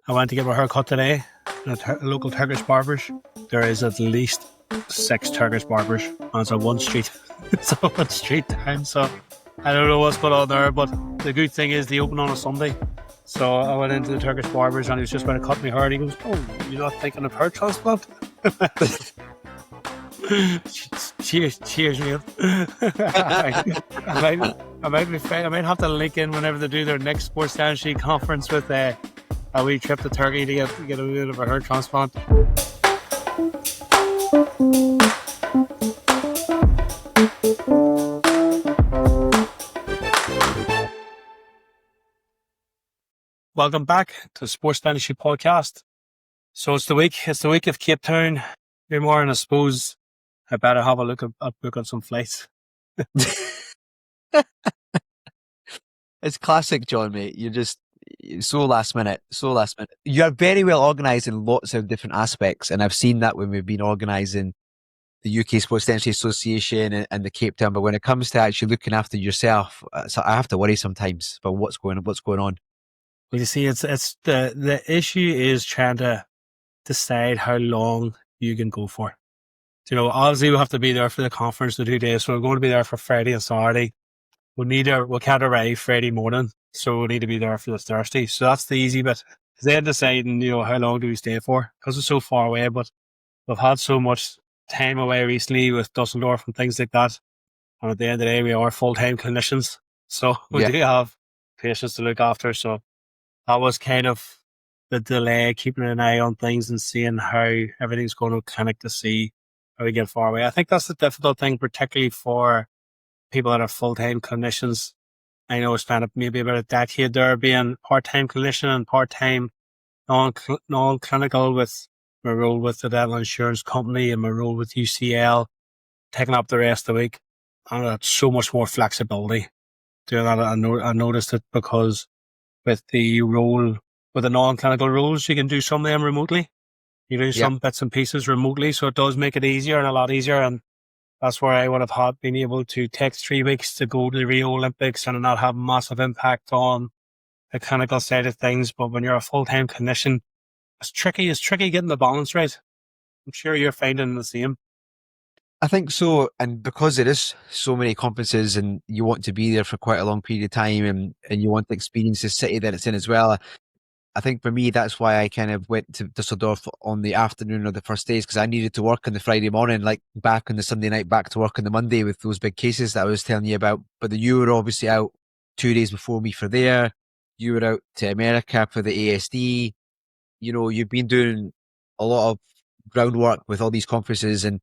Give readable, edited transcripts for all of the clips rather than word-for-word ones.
I went to get my hair cut today at a local Turkish barber's. There is at least 6 Turkish barbers, and it's on one street. It's on one street down, so I don't know what's going on there, but the good thing is they open on a Sunday. So I went into the Turkish barber's and he was just going to cut me hair, and he goes, "Oh, you're not thinking of hair transplant?" cheers, mate. I might have to link in whenever they do their next sports dentistry conference with a wee trip to Turkey to get a bit of a hair transplant. Welcome back to the Sports Dentistry Podcast. So it's the week of Cape Town. More, and I suppose I better have a look at booking some flights. It's classic, John, mate. You're just so last minute. You're very well organised in lots of different aspects, and I've seen that when we've been organising the UK Sports Dentistry Association and the Cape Town. But when it comes to actually looking after yourself, so I have to worry sometimes about what's going on. Well, you see, it's the issue is trying to decide how long you can go for. You know, obviously we have to be there for the conference the 2 days, so we're going to be there for Friday and Saturday. We can't arrive Friday morning, so we need to be there for the Thursday. So that's the easy bit. Then deciding, how long do we stay for? Because it's so far away, but we've had so much time away recently with Dusseldorf and things like that. And at the end of the day, we are full-time clinicians, so we do have patients to look after. So that was kind of the delay, keeping an eye on things and seeing how everything's going to clinic to see how we get far away. I think that's the difficult thing, particularly for people that are full-time clinicians. I know I spent maybe about a decade there being part-time clinician and part-time non-clinical with my role with the dental insurance company and my role with UCL, taking up the rest of the week. And that's so much more flexibility doing that. I noticed it because with the non-clinical roles, you can do some of them remotely. You do some bits and pieces remotely, so it does make it easier and a lot easier. And that's where I would have had been able to take 3 weeks to go to the Rio Olympics and not have massive impact on the clinical side of things. But when you're a full-time clinician, it's tricky. It's tricky getting the balance right. I'm sure you're finding the same. I think so, and because there is so many conferences and you want to be there for quite a long period of time and you want to experience the city that it's in as well, I think for me, that's why I kind of went to Dusseldorf on the afternoon of the first days, because I needed to work on the Friday morning, like back on the Sunday night, back to work on the Monday with those big cases that I was telling you about. But you were obviously out 2 days before me for there. You were out to America for the ASD. You've been doing a lot of groundwork with all these conferences. And,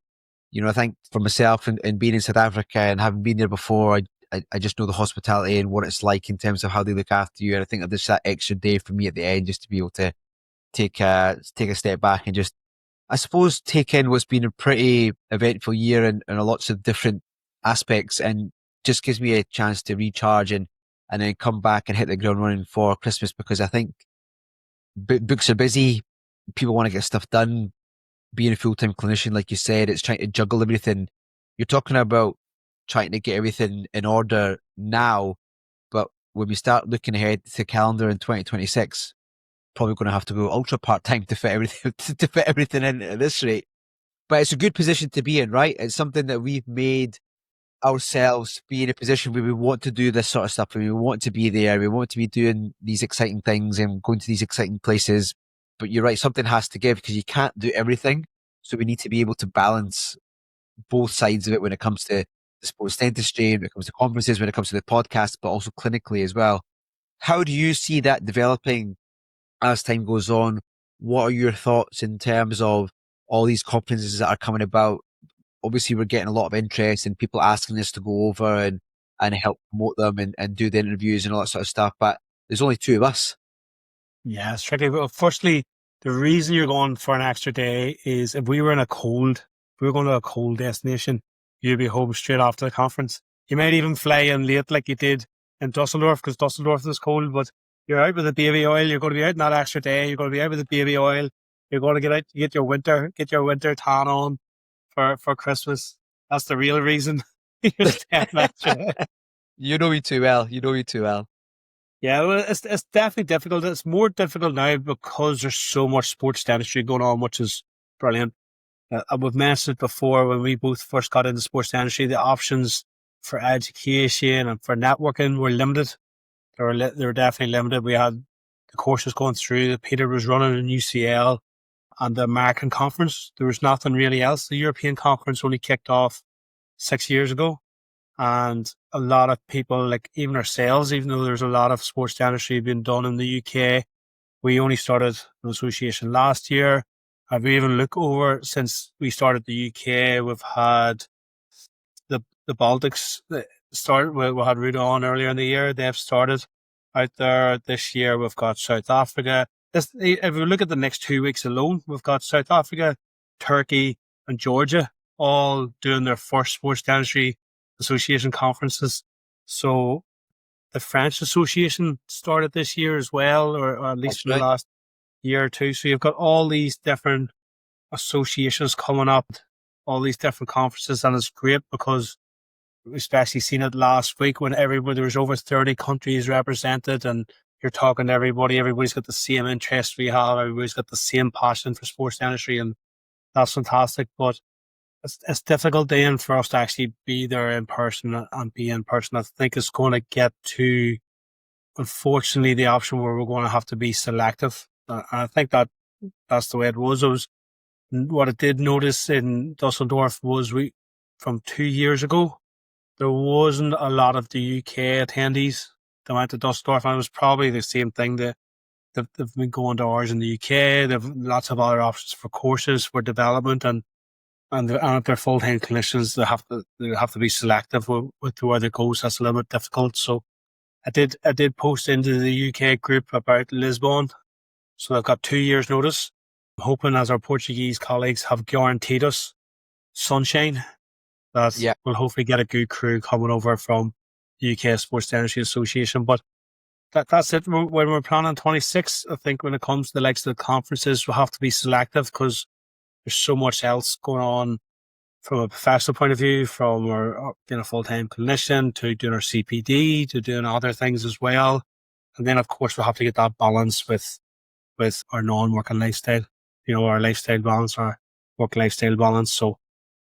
I think for myself and being in South Africa and having been there before, I just know the hospitality and what it's like in terms of how they look after you. And I think there's that extra day for me at the end just to be able to take a step back and just, I suppose, take in what's been a pretty eventful year and lots of different aspects, and just gives me a chance to recharge and then come back and hit the ground running for Christmas, because I think books are busy. People want to get stuff done. Being a full-time clinician, like you said, it's trying to juggle everything. You're talking about trying to get everything in order now, but when we start looking ahead to calendar in 2026, probably going to have to go ultra part-time to fit everything in at this rate. But it's a good position to be in, right? It's something that we've made ourselves be in a position where we want to do this sort of stuff, and we want to be there. We want to be doing these exciting things and going to these exciting places. But you're right, something has to give, because you can't do everything. So we need to be able to balance both sides of it when it comes to the sports dentistry, when it comes to conferences, when it comes to the podcast, but also clinically as well. How do you see that developing as time goes on? What are your thoughts in terms of all these conferences that are coming about? Obviously, we're getting a lot of interest and people asking us to go over and help promote them and do the interviews and all that sort of stuff. But there's only 2 of us. Yeah, it's tricky. Well, firstly, the reason you're going for an extra day is if we were going to a cold destination, you'd be home straight after the conference. You might even fly in late like you did in Dusseldorf, because Dusseldorf is cold, but you're out with the baby oil. You're going to be out in that extra day. You're going to be out with the baby oil. You're going to get out, get your winter tan on for Christmas. That's the real reason. You're staying extra day. You know me too well. Yeah, well, it's definitely difficult. It's more difficult now because there's so much sports dentistry going on, which is brilliant. We've mentioned it before when we both first got into sports dentistry, the options for education and for networking were limited. They were definitely limited. We had the courses going through that Peter was running in UCL and the American conference. There was nothing really else. The European conference only kicked off 6 years ago. And a lot of people, like even ourselves, even though there's a lot of sports dentistry being done in the UK, we only started an association last year. If we even look over since we started the UK, we've had the Baltics that started. We had Rudon earlier in the year. They've started out there this year. We've got South Africa. If we look at the next 2 weeks alone, we've got South Africa, Turkey, and Georgia all doing their first sports dentistry association conferences. So the French Association started this year as well, or at least That's in the right. last year or two. So you've got all these different associations coming up, all these different conferences, and it's great because we especially seen it last week when there was over 30 countries represented, and you're talking to everybody. Everybody's got the same interest we have. Everybody's got the same passion for sports dentistry, and that's fantastic. But it's difficult then for us to actually be there in person and be in person. I think it's going to get to, unfortunately, the option where we're going to have to be selective. And I think that's the way it was. What I did notice in Dusseldorf was from 2 years ago, there wasn't a lot of the UK attendees that went to Dusseldorf, and it was probably the same thing that they've been going to ours in the UK. They've lots of other options for courses, for development, and if they're full-time clinicians, they have to be selective with where they go. So that's a little bit difficult. So I did post into the UK group about Lisbon. So they've got 2 years notice. I'm hoping, as our Portuguese colleagues have guaranteed us sunshine, that Yeah. we'll hopefully get a good crew coming over from the UK Sports Dentistry Association. But that's it. When we're planning 26, I think when it comes to the likes of the conferences, we'll have to be selective because there's so much else going on from a professional point of view, from our being a full-time clinician to doing our CPD to doing other things as well. And then, of course, we'll have to get that balance with our non-working lifestyle, our lifestyle balance, our work lifestyle balance. So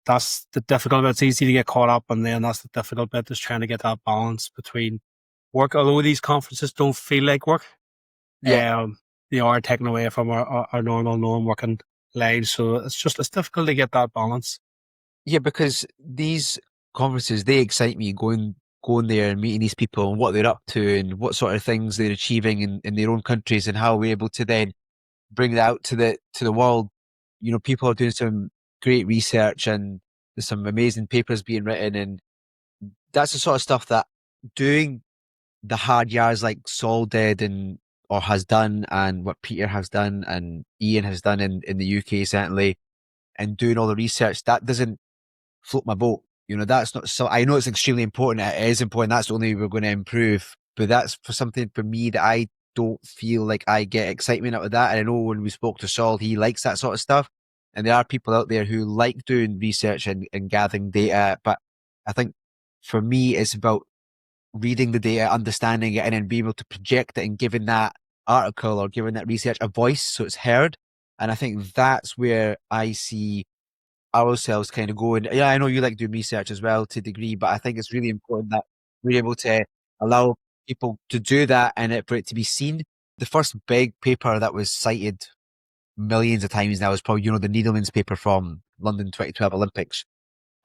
that's the difficult bit. It's easy to get caught up, and then that's the difficult bit, is trying to get that balance between work. Although these conferences don't feel like work, Yeah. they are taken away from our normal non-working lives. So it's difficult to get that balance. Yeah, because these conferences, they excite me, going there and meeting these people and what they're up to and what sort of things they're achieving in their own countries, and how we're able to then bring that out to the world. People are doing some great research and there's some amazing papers being written, and that's the sort of stuff that doing the hard yards like Saul did and or has done, and what Peter has done and Ian has done in the UK certainly, and doing all the research, that doesn't float my boat. That's not so. I know it's extremely important. It is important. That's the only way we're going to improve. But that's for something for me that I don't feel like I get excitement out of that. And I know when we spoke to Saul, he likes that sort of stuff. And there are people out there who like doing research and gathering data. But I think for me, it's about reading the data, understanding it, and then being able to project it and giving that article or giving that research a voice so it's heard. And I think that's where I see ourselves kind of going. Yeah, I know you like doing research as well to a degree, but I think it's really important that we're able to allow people to do that and for it to be seen. The first big paper that was cited millions of times now is probably, the Needleman's paper from London 2012 Olympics.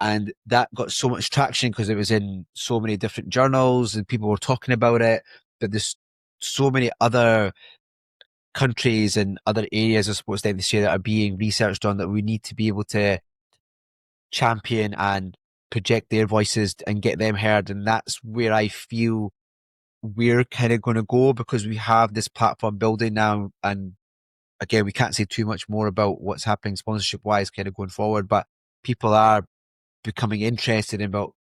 And that got so much traction because it was in so many different journals and people were talking about it. But there's so many other countries and other areas of sports dentistry that are being researched on that we need to be able to champion and project their voices and get them heard. And that's where I feel we're kind of going to go, because we have this platform building now. And again, we can't say too much more about what's happening sponsorship wise kind of going forward, but people are becoming interested in about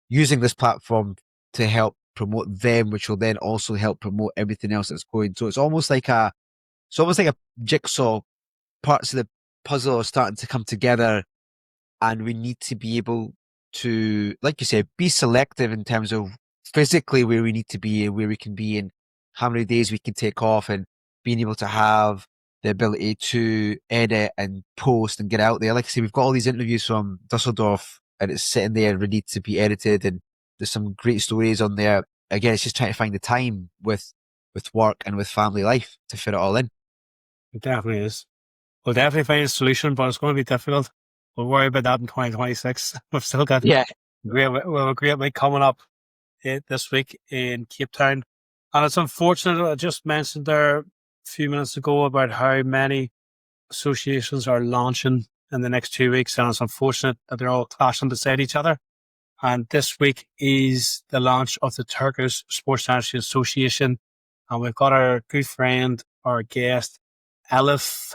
using this platform to help promote them, which will then also help promote everything else that's going. So it's almost like a jigsaw. Parts of the puzzle are starting to come together, and we need to be able to, like you said, be selective in terms of physically where we need to be and where we can be and how many days we can take off and being able to have the ability to edit and post and get out there. Like I say, we've got all these interviews from Dusseldorf and it's sitting there ready to be edited and there's some great stories on there. Again, it's just trying to find the time with work and with family life to fit it all in. It definitely is. We'll definitely find a solution, but it's going to be difficult. We'll worry about that in 2026. We've still got Yeah. a great week coming up this week in Cape Town. And it's unfortunate, I just mentioned there a few minutes ago about how many associations are launching in the next 2 weeks. And it's unfortunate that they're all clashing beside each other. And this week is the launch of the Turkish Sports Dentistry Association. And we've got our good friend, our guest, Elif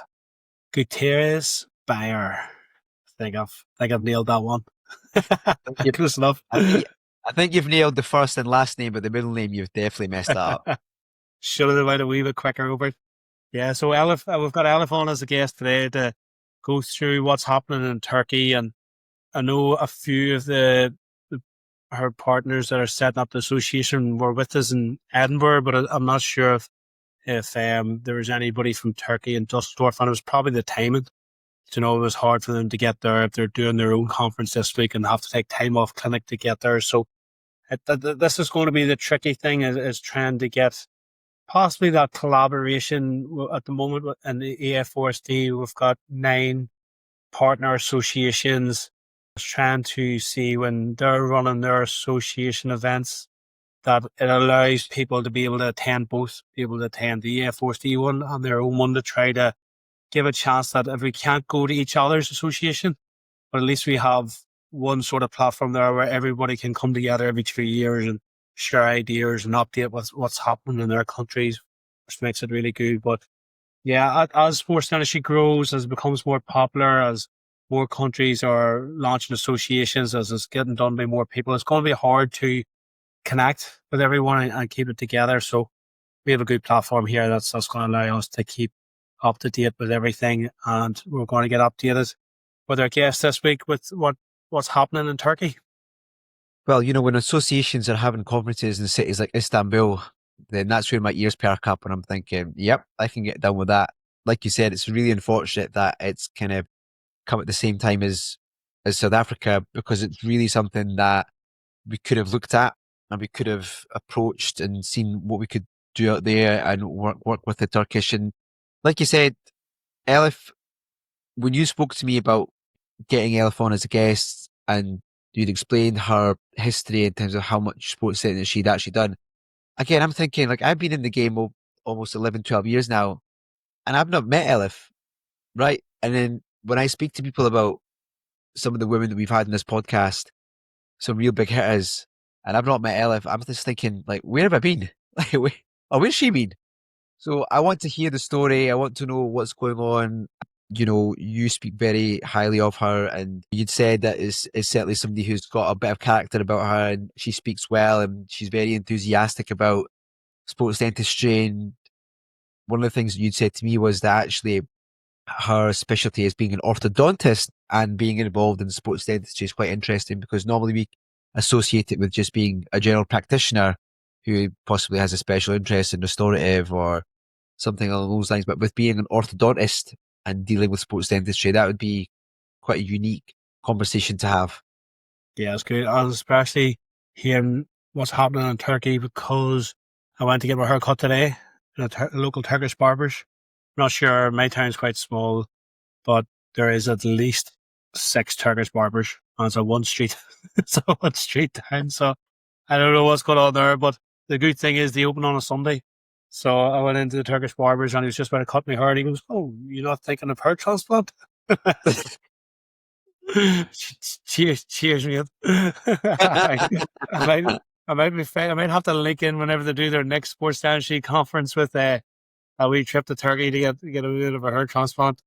Gündüz Bayer. I think I've nailed that one. Close enough. I think you've nailed the first and last name, but the middle name you've definitely messed that up. Should have went a wee bit quicker over it. Yeah, so Elif, we've got Elif on as a guest today to go through what's happening in Turkey. And I know a few of her partners that are setting up the association were with us in Edinburgh, but I'm not sure if there was anybody from Turkey and Dusseldorf, and it was probably the timing. It was hard for them to get there if they're doing their own conference this week and have to take time off clinic to get there. So this is going to be the tricky thing is trying to get possibly that collaboration. At the moment in the AFOSD, we've got 9 partner associations trying to see when they're running their association events that it allows people to be able to attend both, be able to attend the AFOSD one and their own one to try to give a chance that if we can't go to each other's association, but at least we have one sort of platform there where everybody can come together every 3 years and share ideas and update what's happening in their countries, which makes it really good. But yeah, as sports dentistry grows, as it becomes more popular, as more countries are launching associations, as it's getting done by more people, it's going to be hard to connect with everyone and keep it together. So we have a good platform here that's going to allow us to keep up to date with everything, and we're going to get updated with our guests this week with what's happening in Turkey. Well, when associations are having conferences in cities like Istanbul, then that's where my ears perk up and I'm thinking, yep, I can get done with that. Like you said, it's really unfortunate that it's kind of come at the same time as South Africa, because it's really something that we could have looked at and we could have approached and seen what we could do out there and work with the Turkish. And like you said, Elif, when you spoke to me about getting Elif on as a guest and you'd explained her history in terms of how much sports dentistry she'd actually done, again, I'm thinking, like, I've been in the game almost 11, 12 years now, and I've not met Elif, right? And then when I speak to people about some of the women that we've had in this podcast, some real big hitters, and I've not met Elif, I'm just thinking, like, where have I been? Like, where's she been? So I want to hear the story. I want to know what's going on. You speak very highly of her, and you'd said that is certainly somebody who's got a bit of character about her, and she speaks well, and she's very enthusiastic about sports dentistry. And one of the things that you'd said to me was that actually her specialty is being an orthodontist, and being involved in sports dentistry is quite interesting, because normally we associate it with just being a general practitioner who possibly has a special interest in restorative or something along those lines. But with being an orthodontist and dealing with sports dentistry, that would be quite a unique conversation to have. Yeah, it's good. I was especially hearing what's happening in Turkey, because I went to get my hair cut today in a local Turkish barber's. I'm not sure, my town's quite small, but there is at least 6 Turkish barbers, and it's a one street. It's a one street town, so I don't know what's going on there, but the good thing is they open on a Sunday. So I went into the Turkish barbers and he was just about to cut my hair, and he goes, "Oh, you're not thinking of hair transplant?" Cheers me up. I might have to link in whenever they do their next sports dentistry conference with a wee trip to Turkey to get a bit of a hair transplant.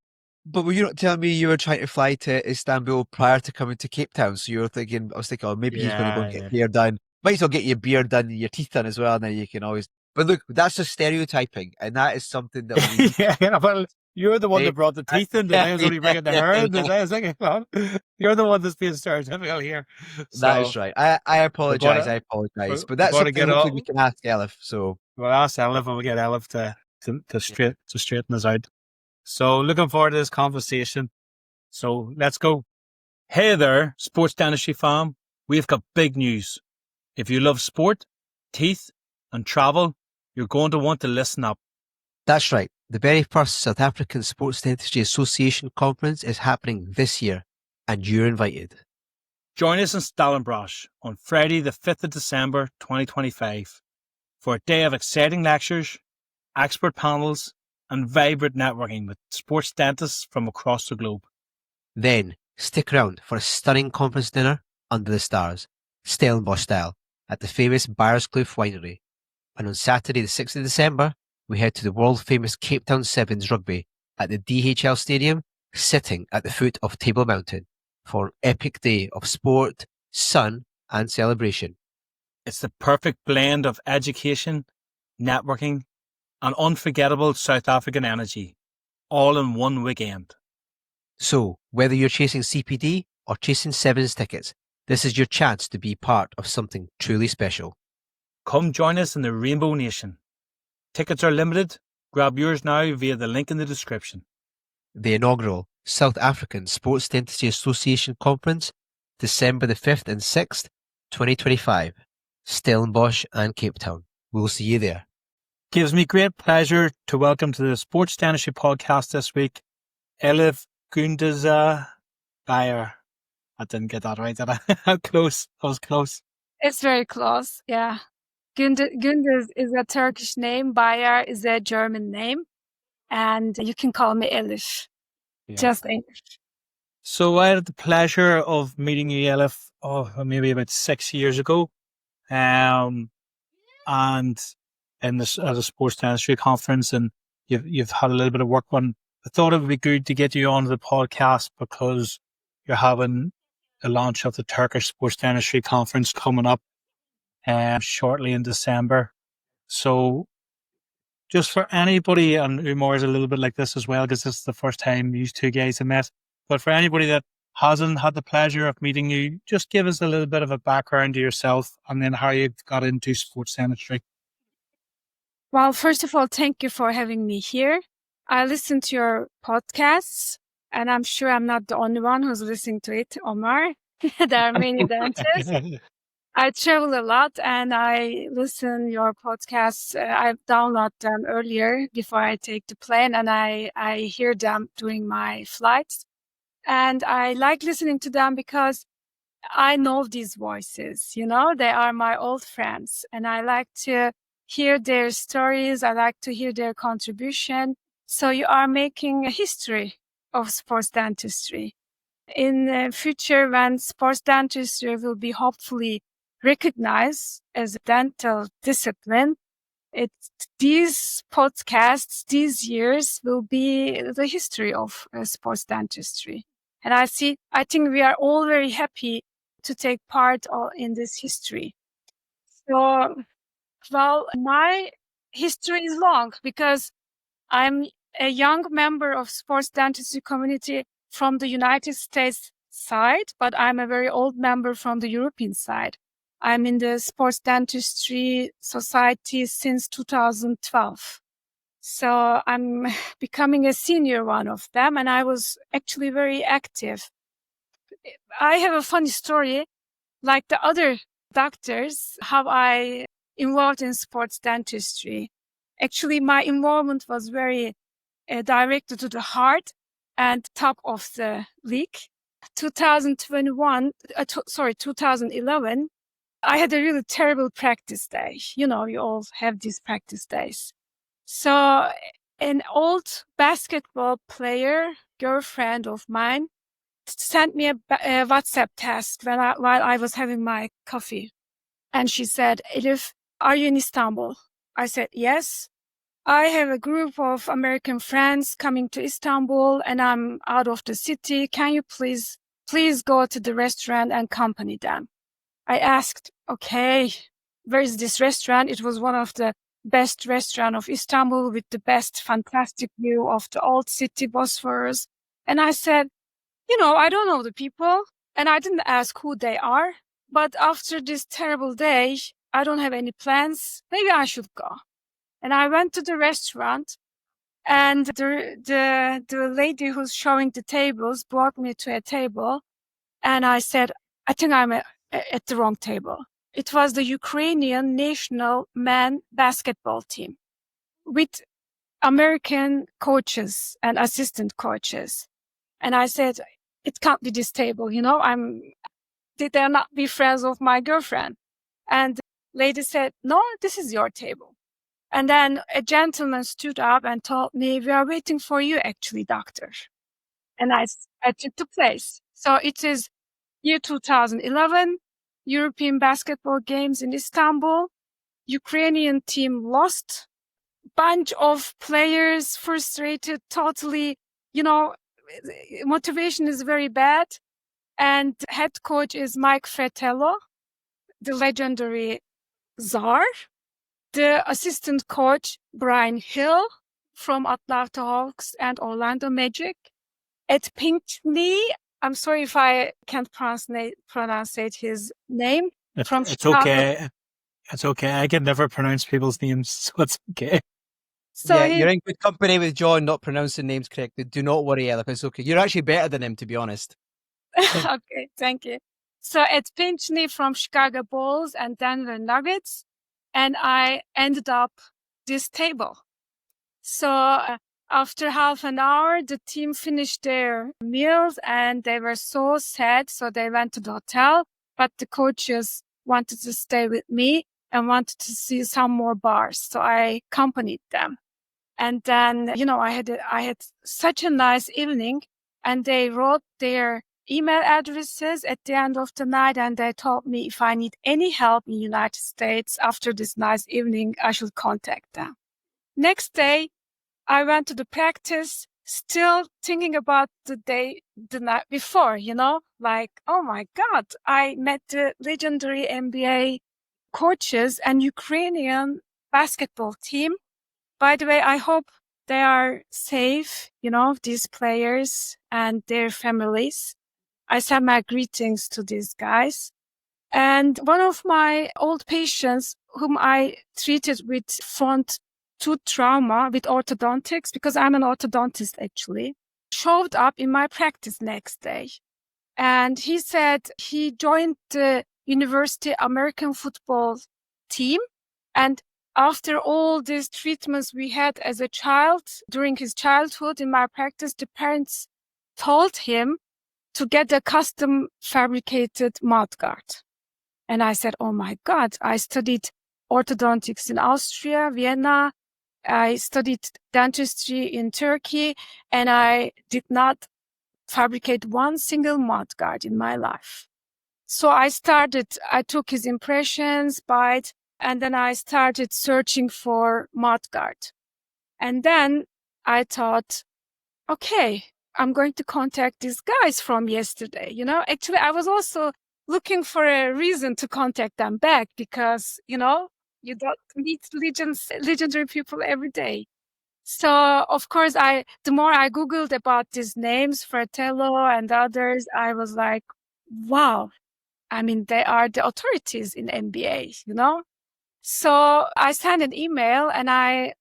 But were you not telling me you were trying to fly to Istanbul prior to coming to Cape Town? So you were thinking, I was thinking, oh, maybe he's going to go and get your hair done. Might as well get your beard done and your teeth done as well, and then you can always. But look, that's just stereotyping, and that is something that we. Yeah, well, You're the one Eh, that brought the teeth in. I was only bringing the hair in. I was thinking, well, you're the one that's being stereotypical here. That So is right. I we're apologize. gonna I apologize. But we're that's gonna something get hopefully we on. can ask Elif. So We'll ask Elif and we'll get Elif to straighten us out. So looking forward to this conversation. So let's go. Hey there, sports dentistry fam. We've got big news. If you love sport, teeth, and travel, you're going to want to listen up. that's right. The very first South African Sports Dentistry Association conference is happening this year, and you're invited. Join us in Stellenbosch on Friday, the 5th of December, 2025, for a day of exciting lectures, expert panels, and vibrant networking with sports dentists from across the globe. Then stick around for a stunning conference dinner under the stars, Stellenbosch style, at the famous Byerskloof Winery. And on Saturday, the 6th of December, we head to the world-famous Cape Town Sevens rugby at the DHL Stadium, sitting at the foot of Table Mountain, for an epic day of sport, sun, and celebration. It's the perfect blend of education, networking, and unforgettable South African energy, all in one weekend. So, whether you're chasing CPD or chasing Sevens tickets, this is your chance to be part of something truly special. Come join us in the Rainbow Nation. Tickets are limited. Grab yours now via the link in the description. The inaugural South African Sports Dentistry Association Conference, December the 5th and 6th, 2025, Stellenbosch and Cape Town. We'll see you there. Gives me great pleasure to welcome to the Sports Dentistry podcast this week, Elif Gündüz Bayer. I didn't get that right, did I? Close. I was close. It's very close, yeah. Gündüz is a Turkish name, Bayer is a German name, and you can call me Elif. Yeah. Just Elif. So I had the pleasure of meeting you, Elif, maybe about 6 years ago, and in this at a sports dentistry conference, and you've had a little bit of work on. I thought it would be good to get you on the podcast because you're having the launch of the Turkish Sports Dentistry Conference coming up shortly in December. So just for anybody, and Umar is a little bit like this as well, because this is the first time these two guys have met, but for anybody that hasn't had the pleasure of meeting you, just give us a little bit of a background to yourself and then how you got into sports dentistry. Well, first of all, thank you for having me here. I listen to your podcasts, and I'm sure I'm not the only one who's listening to it, Omar. There are many dentists. I travel a lot and I listen your podcasts. I download them earlier before I take the plane, and I hear them during my flights. And I like listening to them because I know these voices, they are my old friends, and I like to hear their stories. I like to hear their contribution. So you are making a history of sports dentistry. In the future, when sports dentistry will be hopefully recognized as a dental discipline, these podcasts, these years will be the history of sports dentistry. And I think we are all very happy to take part in this history. So, well, my history is long because I'm a young member of sports dentistry community from the United States side, but I'm a very old member from the European side. I'm in the Sports Dentistry Society since 2012. So I'm becoming a senior one of them, and I was actually very active. I have a funny story, like the other doctors, how I involved in sports dentistry. Actually, my involvement was very directed to the heart and top of the league. 2011, I had a really terrible practice day. You all have these practice days. So an old basketball player, girlfriend of mine, sent me a WhatsApp text while I was having my coffee. And she said, Elif, are you in Istanbul? I said, yes. I have a group of American friends coming to Istanbul and I'm out of the city. Can you please go to the restaurant and accompany them? I asked, okay, where is this restaurant? It was one of the best restaurant of Istanbul with the best fantastic view of the old city Bosphorus. And I said, I don't know the people and I didn't ask who they are. But after this terrible day, I don't have any plans. Maybe I should go. And I went to the restaurant and the lady who's showing the tables brought me to a table. And I said, I think I'm at the wrong table. It was the Ukrainian national men basketball team with American coaches and assistant coaches. And I said, it can't be this table, did they not be friends of my girlfriend? And the lady said, no, this is your table. And then a gentleman stood up and told me, we are waiting for you actually, doctor. And I took the place. So it is year 2011, European basketball games in Istanbul. Ukrainian team lost. Bunch of players frustrated, totally, motivation is very bad. And head coach is Mike Fratello, the legendary czar. The assistant coach, Brian Hill from Atlanta Hawks and Orlando Magic. At Pinckney, I'm sorry if I can't pronounce his name. It's Chicago. okay. It's okay. I can never pronounce people's names, so it's okay. So you're in good company with John not pronouncing names correctly. Do not worry, Elif. It's okay. You're actually better than him, to be honest. Okay, thank you. So at Pinckney from Chicago Bulls and Denver Nuggets, and I ended up this table. So after half an hour, the team finished their meals and they were so sad. So they went to the hotel, but the coaches wanted to stay with me and wanted to see some more bars. So I accompanied them. And then, I had such a nice evening and they wrote their email addresses at the end of the night. And they told me if I need any help in the United States after this nice evening, I should contact them. Next day, I went to the practice, still thinking about the night before, like, oh my God, I met the legendary NBA coaches and Ukrainian basketball team. By the way, I hope they are safe, these players and their families. I send my greetings to these guys. And one of my old patients whom I treated with front tooth trauma with orthodontics, because I'm an orthodontist actually, showed up in my practice next day. And he said he joined the university American football team. And after all these treatments we had as a child, during his childhood in my practice, the parents told him to get a custom fabricated mouthguard. And I said, oh my God, I studied orthodontics in Austria, Vienna. I studied dentistry in Turkey, and I did not fabricate one single mouthguard in my life. So I took his impressions, bite, and then I started searching for mouthguard. And then I thought, okay, I'm going to contact these guys from yesterday. Actually, I was also looking for a reason to contact them back because, you don't meet legendary people every day. So, of course, the more I Googled about these names, Fratello and others, I was like, wow. I mean, they are the authorities in NBA, So I sent an email and I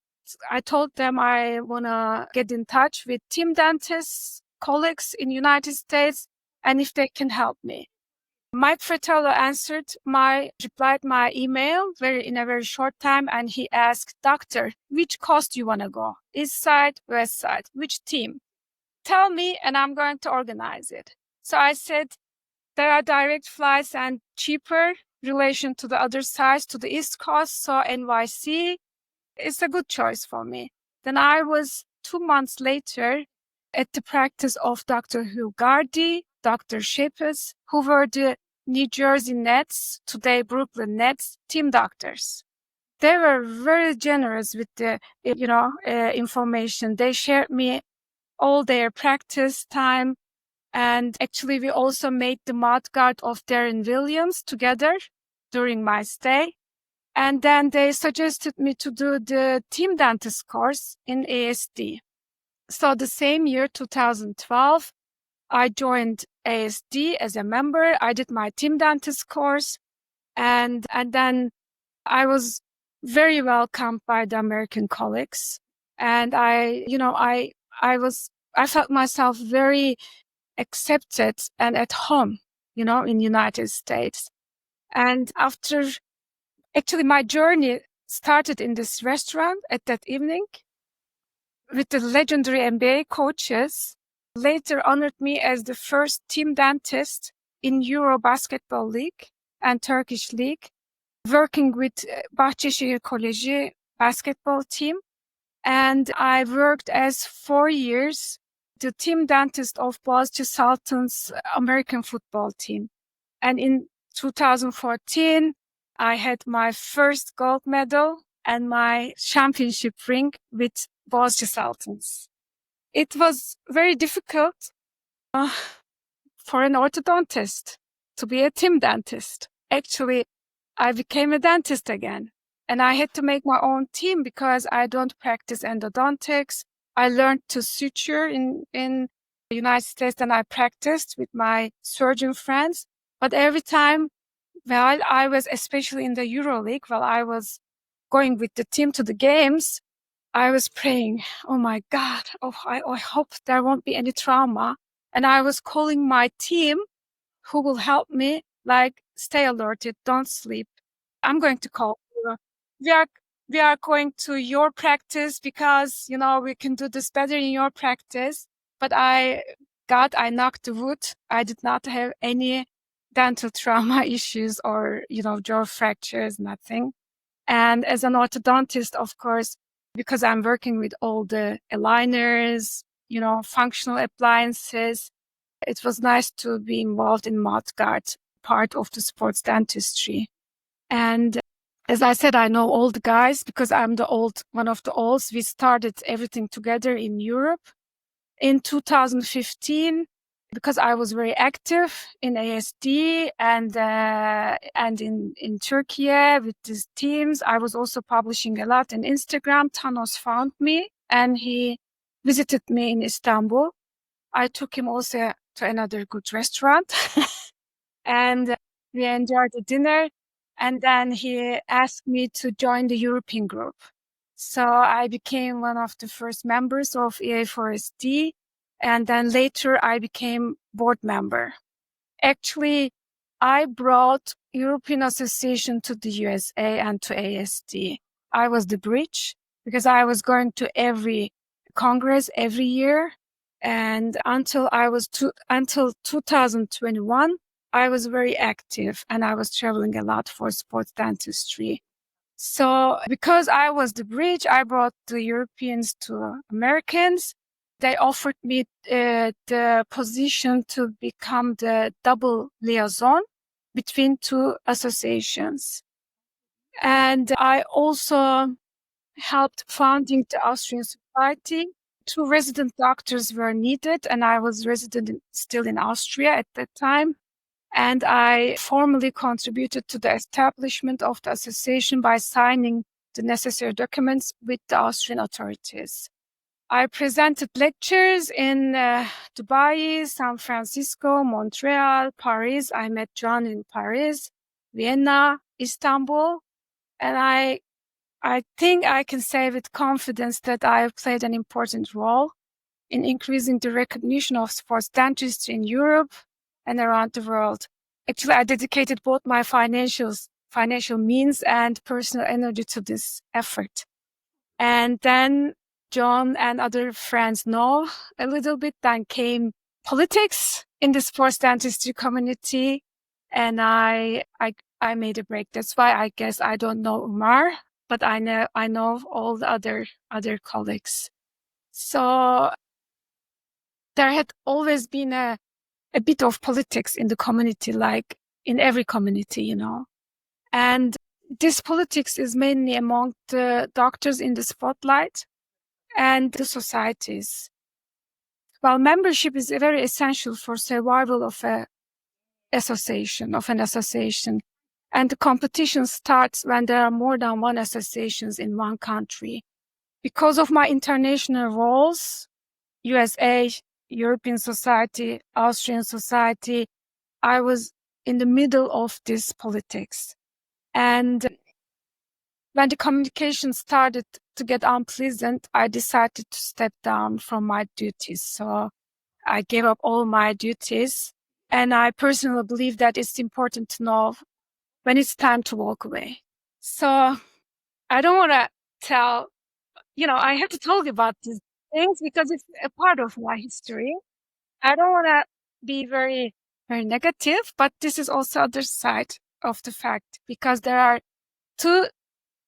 told them I want to get in touch with team dentists, colleagues in the United States, and if they can help me. Mike Fratello replied my email in a very short time, and he asked, doctor, which coast do you want to go? East side, west side, which team? Tell me, and I'm going to organize it. So I said, there are direct flights and cheaper relation to the other side, to the East Coast, so NYC is a good choice for me. Then I was 2 months later at the practice of Dr. Hugh Gardy, Dr. Shapes, who were the New Jersey Nets, today Brooklyn Nets, team doctors. They were very generous with the, information. They shared me all their practice time. And actually, we also made the mouthguard of Darren Williams together during my stay. And then they suggested me to do the team dentist course in ASD. So the same year, 2012, I joined ASD as a member. I did my team dentist course. And then I was very welcomed by the American colleagues. And I felt myself very accepted and at home, in United States. And actually my journey started in this restaurant at that evening with the legendary NBA coaches, later honored me as the first team dentist in Euro Basketball League and Turkish League, working with Bahçeşehir Koleji basketball team. And I worked as 4 years, the team dentist of Boğaziçi Sultan's American football team. And in 2014, I had my first gold medal and my championship ring with Boğaziçi Sultans. It was very difficult for an orthodontist to be a team dentist. Actually, I became a dentist again. And I had to make my own team because I don't practice endodontics. I learned to suture in the United States, and I practiced with my surgeon friends. But every time while I was, especially in the EuroLeague, while I was going with the team to the games, I was praying, oh my God, I hope there won't be any trauma. And I was calling my team who will help me, like, stay alerted, don't sleep. I'm going to call you. We are going to your practice because, we can do this better in your practice. But I knocked the wood. I did not have any dental trauma issues or, jaw fractures, nothing. And as an orthodontist, of course, because I'm working with all the aligners, functional appliances, it was nice to be involved in mouthguard, part of the sports dentistry. And as I said, I know all the guys because I'm one of the olds. We started everything together in Europe. In 2015, because I was very active in ASD and in Turkey with these teams, I was also publishing a lot on Instagram. Thanos found me and he visited me in Istanbul. I took him also to another good restaurant and we enjoyed the dinner. And then he asked me to join the European group. So I became one of the first members of EA4SD. And then later I became board member. Actually, I brought European Association to the USA and to ASD. I was the bridge because I was going to every Congress every year. And until 2021, I was very active and I was traveling a lot for sports dentistry. So because I was the bridge, I brought the Europeans to Americans. They offered me the position to become the double liaison between two associations. And I also helped founding the Austrian Society. 2 resident doctors were needed, and I was still in Austria at that time. And I formally contributed to the establishment of the association by signing the necessary documents with the Austrian authorities. I presented lectures in Dubai, San Francisco, Montreal, Paris. I met John in Paris, Vienna, Istanbul. And I think I can say with confidence that I have played an important role in increasing the recognition of sports dentistry in Europe and around the world. Actually, I dedicated both my financial means and personal energy to this effort. And then John and other friends know a little bit. Then came politics in the sports dentistry community, and I made a break. That's why I guess I don't know Umar, but I know all the other colleagues. So there had always been a bit of politics in the community, like in every community, And this politics is mainly among the doctors in the spotlight and the societies. While membership is very essential for survival of an association. And the competition starts when there are more than one associations in one country. Because of my international roles, USA, European Society, Austrian Society, I was in the middle of this politics. And when the communication started to get unpleasant, I decided to step down from my duties. So I gave up all my duties. And I personally believe that it's important to know when it's time to walk away. So I don't want to tell, I have to talk about these things because it's a part of my history. I don't want to be very, very negative, but this is also other side of the fact because there are two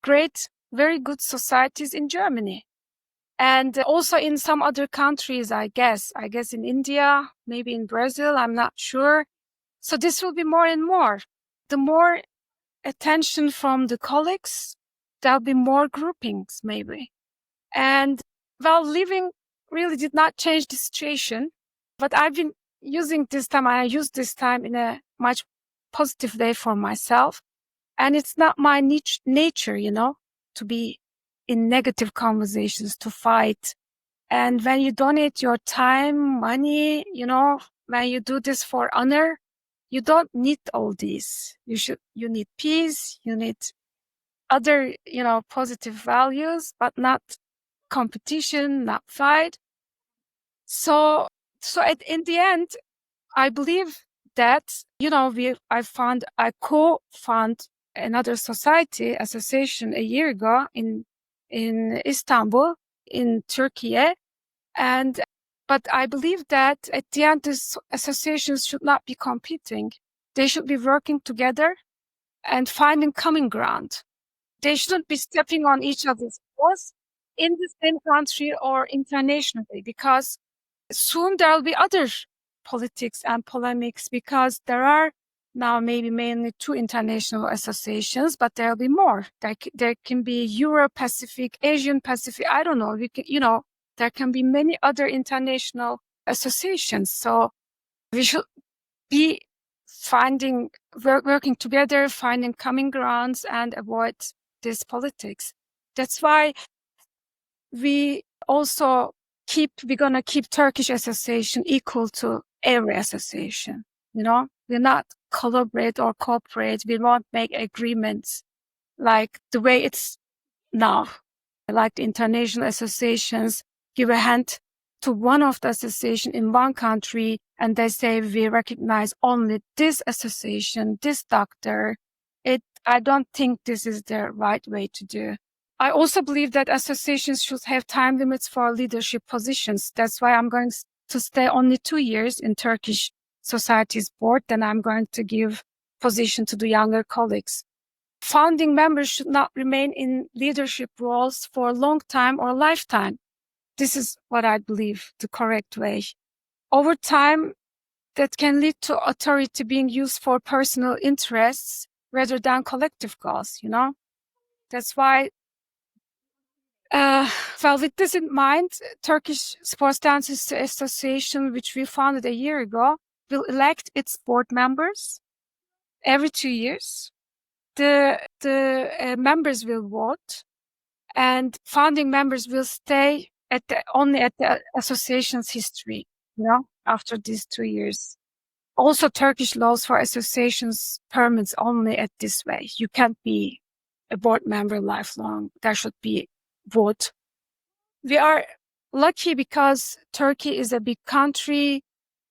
great, very good societies in Germany. And also in some other countries, I guess in India, maybe in Brazil, I'm not sure. So this will be more and more. The more attention from the colleagues, there'll be more groupings maybe. And leaving really did not change the situation, but I've been using this time, I use this time in a much positive way for myself. And it's not my nature, to be in negative conversations, to fight. And when you donate your time, money, when you do this for honor, you don't need all these. You need peace, you need other, positive values, but not competition, not fight. So in the end, I believe that, I co-found another association a year ago in Istanbul, in Turkey. But I believe that at the end, these associations should not be competing. They should be working together and finding common ground. They shouldn't be stepping on each other's toes in the same country or internationally, because soon there will be other politics and polemics, because there are now maybe mainly 2 international associations, but there will be more. There can be Euro-Pacific, Asian-Pacific, I don't know. There can be many other international associations. So we should be working together, finding common grounds and avoid this politics. That's why we're gonna keep Turkish association equal to every association. We'll not collaborate or cooperate. We won't make agreements like the way it's now. Like the international associations give a hand to one of the association in one country and they say we recognize only this association, this doctor. I don't think this is the right way to do. I also believe that associations should have time limits for leadership positions. That's why I'm going to stay only 2 years in Turkish Society's board. Then I'm going to give position to the younger colleagues. Founding members should not remain in leadership roles for a long time or a lifetime. This is what I believe the correct way. Over time, that can lead to authority being used for personal interests rather than collective goals, That's why, with this in mind, Turkish Sports Dentistry Association, which we founded a year ago, will elect its board members every 2 years. The members will vote, and founding members will stay only at the association's history, after these 2 years. Also, Turkish laws for associations permits only at this way. You can't be a board member lifelong. There should be vote. We are lucky because Turkey is a big country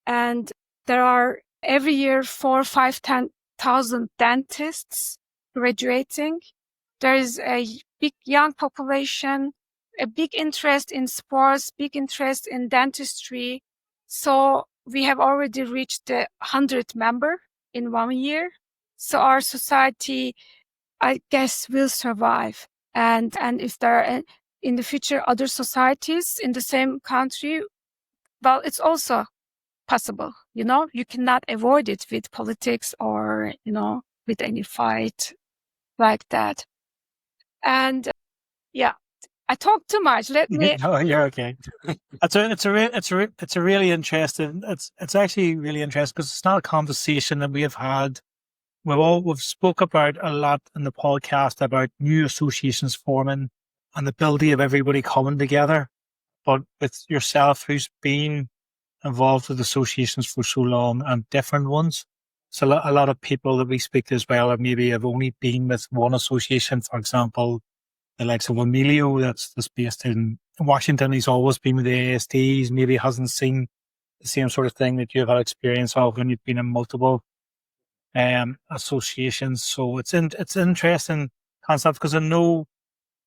and there are every year 4, 5, 10,000 dentists graduating. There is a big young population, a big interest in sports, big interest in dentistry. So we have already reached the 100th member in 1 year. So our society, I guess, will survive. And if there are in the future other societies in the same country, it's also possible. You cannot avoid it with politics or, with any fight like that. And I talk too much. Let me. No, you're okay. It's a really interesting. It's actually really interesting because it's not a conversation that we have had we've spoke about a lot in the podcast about new associations forming and the ability of everybody coming together. But with yourself, who's been involved with associations for so long and different ones, so a lot of people that we speak to as well, or maybe have only been with one association. For example, the likes of Emilio, that's based in Washington. He's always been with the ASDs. Maybe hasn't seen the same sort of thing that you've had experience of when you've been in multiple associations. So it's interesting concept, because I know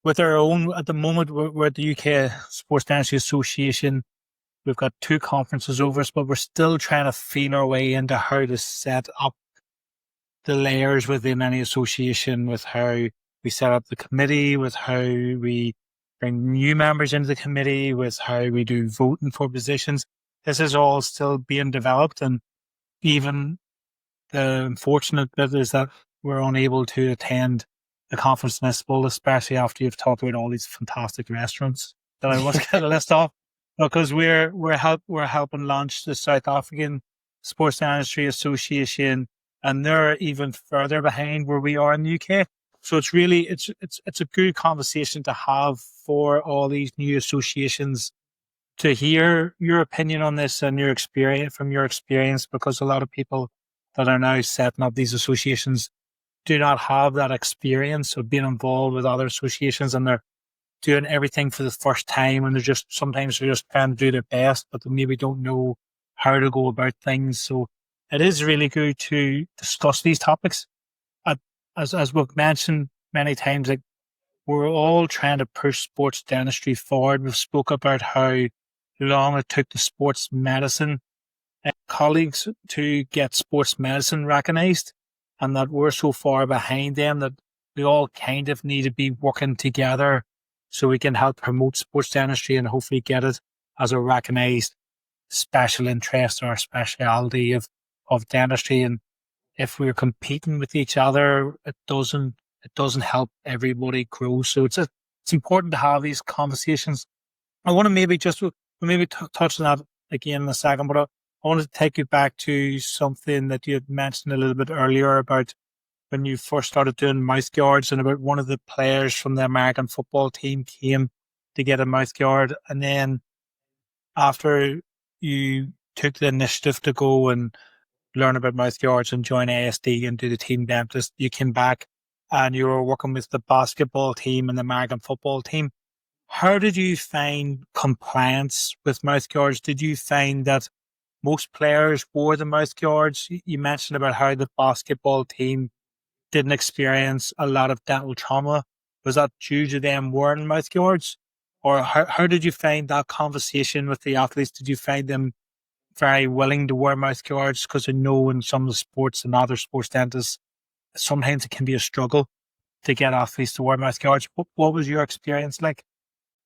with our own at the moment we're at the UK Sports Dentistry Association. We've got 2 conferences over us, but we're still trying to feel our way into how to set up the layers within any association, with how we set up the committee, with how we bring new members into the committee, with how we do voting for positions. This is all still being developed, and even the unfortunate bit is that we're unable to attend the conference in Istanbul, especially after you've talked about all these fantastic restaurants that I was going to list off, because we're helping launch the South African Sports Dentistry Association, and they're even further behind where we are in the UK. So it's really it's a good conversation to have for all these new associations, to hear your opinion on this and your experience, because a lot of people that are now setting up these associations do not have that experience of being involved with other associations, and they're doing everything for the first time, and sometimes they're just trying to do their best, but they maybe don't know how to go about things. So it is really good to discuss these topics. As we've mentioned many times, like, we're all trying to push sports dentistry forward. We've spoke about how long it took the sports medicine colleagues to get sports medicine recognised, and that we're so far behind them that we all kind of need to be working together so we can help promote sports dentistry and hopefully get it as a recognised special interest or speciality of dentistry. And if we're competing with each other, it doesn't help everybody grow. So it's important to have these conversations. I want to maybe touch on that again in a second, but I wanted to take you back to something that you had mentioned a little bit earlier about when you first started doing mouth guards, and about one of the players from the American football team came to get a mouth guard. And then after you took the initiative to go and learn about mouth guards and join ASD and do the team dentist, you came back and you were working with the basketball team and the American football team. How did you find compliance with mouth guards? Did you find that most players wore the mouth guards? You mentioned about how the basketball team didn't experience a lot of dental trauma. Was that due to them wearing mouth guards? Or how did you find that conversation with the athletes? Did you find them very willing to wear mouth guards? Because I know in some of the sports and other sports dentists, sometimes it can be a struggle to get athletes to wear mouth guards. What was your experience like?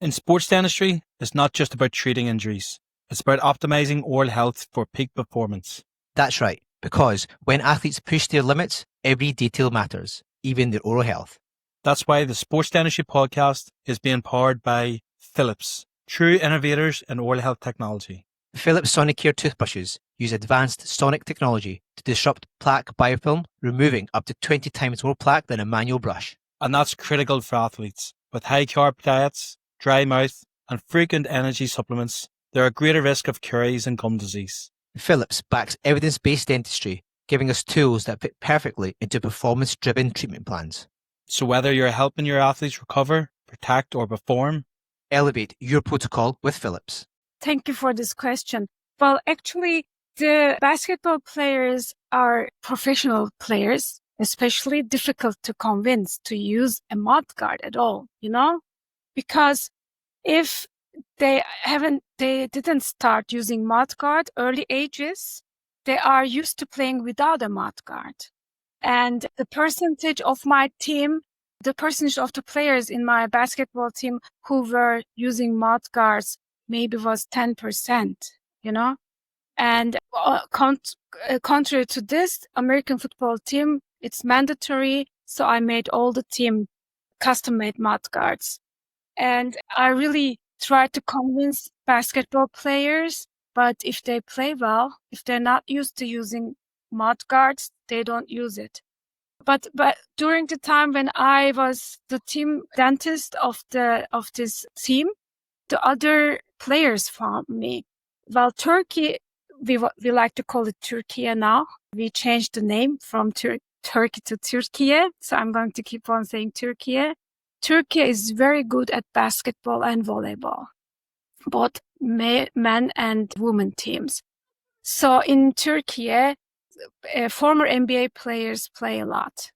In sports dentistry, it's not just about treating injuries. It's about optimizing oral health for peak performance. That's right, because when athletes push their limits, every detail matters, even their oral health. That's why the Sports Dentistry podcast is being powered by Philips, true innovators in oral health technology. Philips Sonicare toothbrushes use advanced sonic technology to disrupt plaque biofilm, removing up to 20 times more plaque than a manual brush. And that's critical for athletes. With high carb diets, dry mouth, and frequent energy supplements, there are greater risk of caries and gum disease. Philips backs evidence-based dentistry, giving us tools that fit perfectly into performance-driven treatment plans. So whether you're helping your athletes recover, protect, or perform, elevate your protocol with Philips. Thank you for this question. Well, actually, the basketball players are professional players, especially difficult to convince to use a mouth guard at all, because if they didn't start using mouth guard early ages, they are used to playing without a mouth guard. And the percentage of the players in my basketball team who were using mouth guards maybe was 10%, And contrary to this, American football team, it's mandatory. So I made all the team custom-made mouth guards. And I really try to convince basketball players, but if they play well, if they're not used to using mouth guards, they don't use it. But during the time when I was the team dentist of this team, the other players found me. Well, Turkey, we like to call it Turkiye now. We changed the name from Turkey to Turkiye. So I'm going to keep on saying Turkiye. Turkey is very good at basketball and volleyball, both men and women teams. So in Turkey, former NBA players play a lot,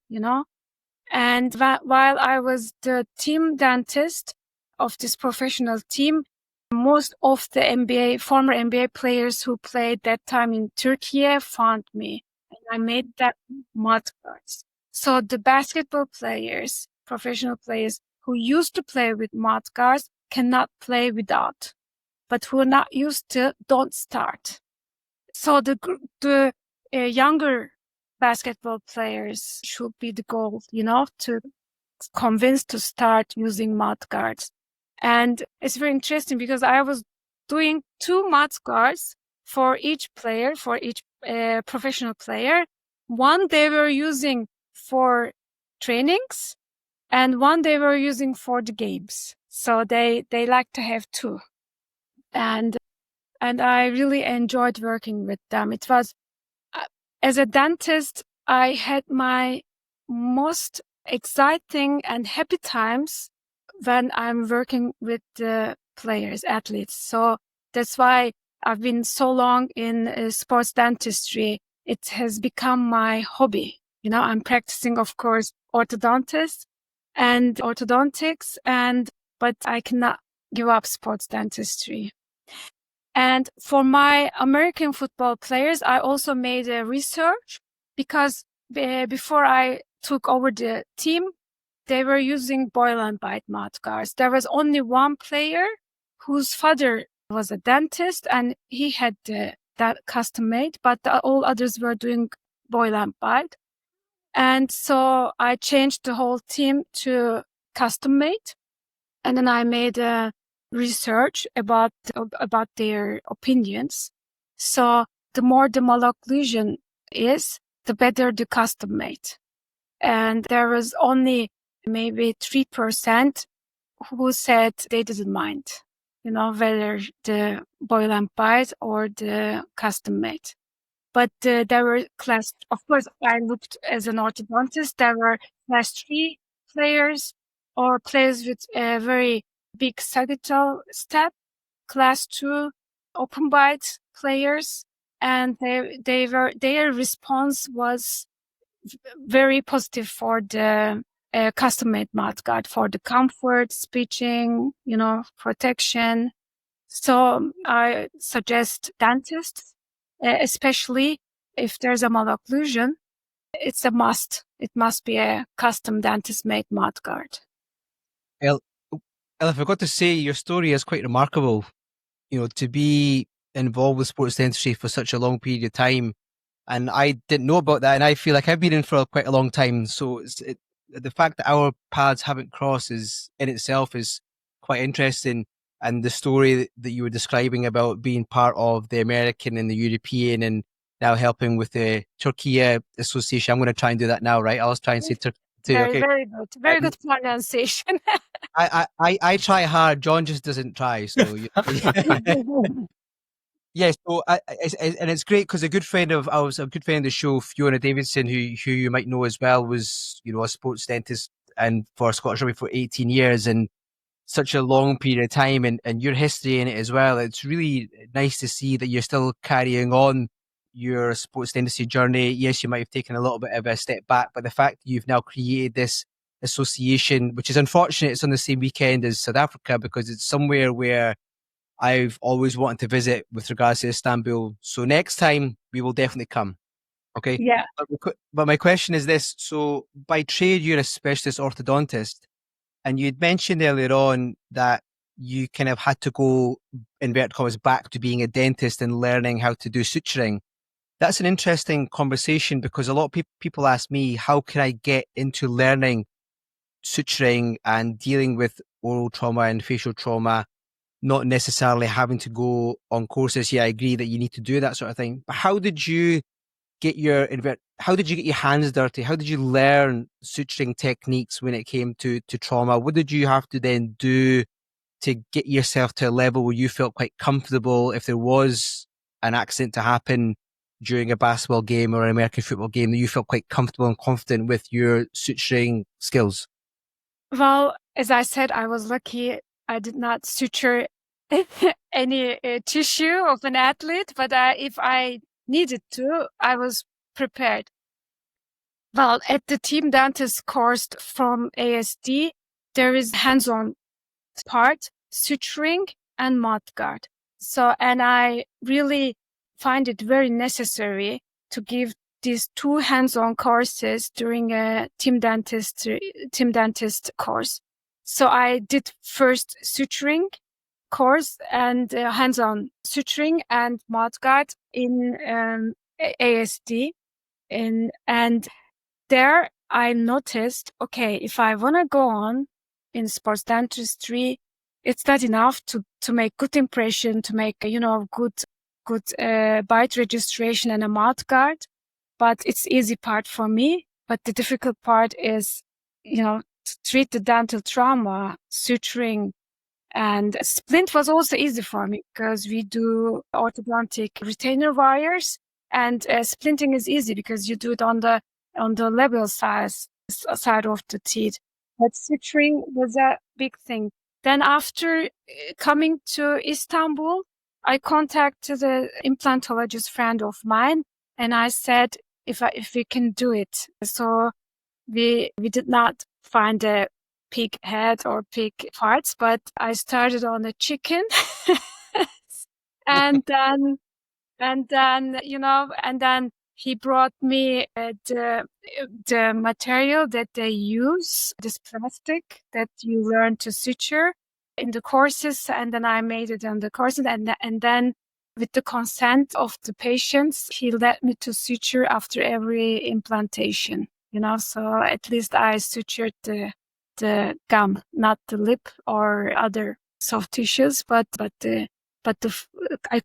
And while I was the team dentist of this professional team, most of the former NBA players who played that time in Turkey found me. And I made that mud guards. So the basketball players, professional players who used to play with mud guards cannot play without. But who are not used to, don't start. So the younger basketball players should be the goal, to convince to start using mud guards. And it's very interesting because I was doing 2 mud guards for each player, for each professional player. One they were using for trainings and one they were using for the games. So they like to have 2. And I really enjoyed working with them. It was, as a dentist, I had my most exciting and happy times when I'm working with the players, athletes. So that's why I've been so long in sports dentistry. It has become my hobby. I'm practicing, of course, orthodontics, but I cannot give up sports dentistry. And for my American football players, I also made a research because before I took over the team, they were using boil and bite mouth guards. There was only one player whose father was a dentist and he had that custom made, but all others were doing boil and bite. And so I changed the whole team to custom made. And then I made a research about their opinions. So the more the malocclusion is, the better the custom made. And there was only maybe 3% who said they didn't mind, whether the boil and bite or the custom made. But there were of course, I looked as an orthodontist, there were class 3 players or players with a very big sagittal step, class 2 open bite players, and their response was very positive for the custom-made mouthguard, for the comfort, speeching, protection. So I suggest dentists, especially if there's a malocclusion, it's a must. It must be a custom dentist-made mouthguard. Elif, I've got to say, your story is quite remarkable. To be involved with sports dentistry for such a long period of time. And I didn't know about that. And I feel like I've been in for quite a long time. So the fact that our paths haven't crossed in itself is quite interesting. And the story that you were describing about being part of the American and the European and now helping with the Turkiye Association. I'm going to try and do that now, right? I'll try and say Turkey. Very good. Very good pronunciation. I try hard. John just doesn't try. So yeah. So and it's great because a good friend of the show, Fiona Davidson, who you might know as well, was a sports dentist and for Scottish Rugby for 18 years and such a long period of time, and your history in it as well. It's really nice to see that you're still carrying on your sports dentistry journey. Yes, you might have taken a little bit of a step back, but the fact that you've now created this association, which is unfortunate, it's on the same weekend as South Africa because it's somewhere where I've always wanted to visit with regards to Istanbul. So next time we will definitely come. Okay. Yeah. But my question is this. So by trade, you're a specialist orthodontist, and you'd mentioned earlier on that you kind of had to go, inverted commas, back to being a dentist and learning how to do suturing. That's an interesting conversation because a lot of people ask me, how can I get into learning suturing and dealing with oral trauma and facial trauma, not necessarily having to go on courses? Yeah, I agree that you need to do that sort of thing. But how did you get your how did you get your hands dirty? How did you learn suturing techniques when it came to trauma? What did you have to then do to get yourself to a level where you felt quite comfortable if there was an accident to happen during a basketball game or an American football game, that you felt quite comfortable and confident with your suturing skills? Well, as I said, I was lucky. I did not suture any tissue of an athlete, but if I needed to, I was prepared. Well, at the team dentist course from ASD, there is hands-on part, suturing and mudguard. So, and I really find it very necessary to give these two hands-on courses during a team dentist course. So I did first suturing course and hands-on suturing and mudguard in ASD, and there I noticed, okay, if I want to go on in sports dentistry, it's not enough to make good impression, to make, good bite registration and a mouthguard, but it's easy part for me. But the difficult part is, to treat the dental trauma, suturing, and splint was also easy for me because we do orthodontic retainer wires, and splinting is easy because you do it on the labial side of the teeth. But suturing was a big thing. Then after coming to Istanbul, I contacted an implantologist friend of mine, and I said if we can do it. So we did not find a pig head or pig parts, but I started on a chicken, and then he brought me the material that they use, this plastic that you learn to suture in the courses, and then I made it on the courses, and then with the consent of the patients, he let me to suture after every implantation. So at least I sutured the gum, not the lip or other soft tissues, but I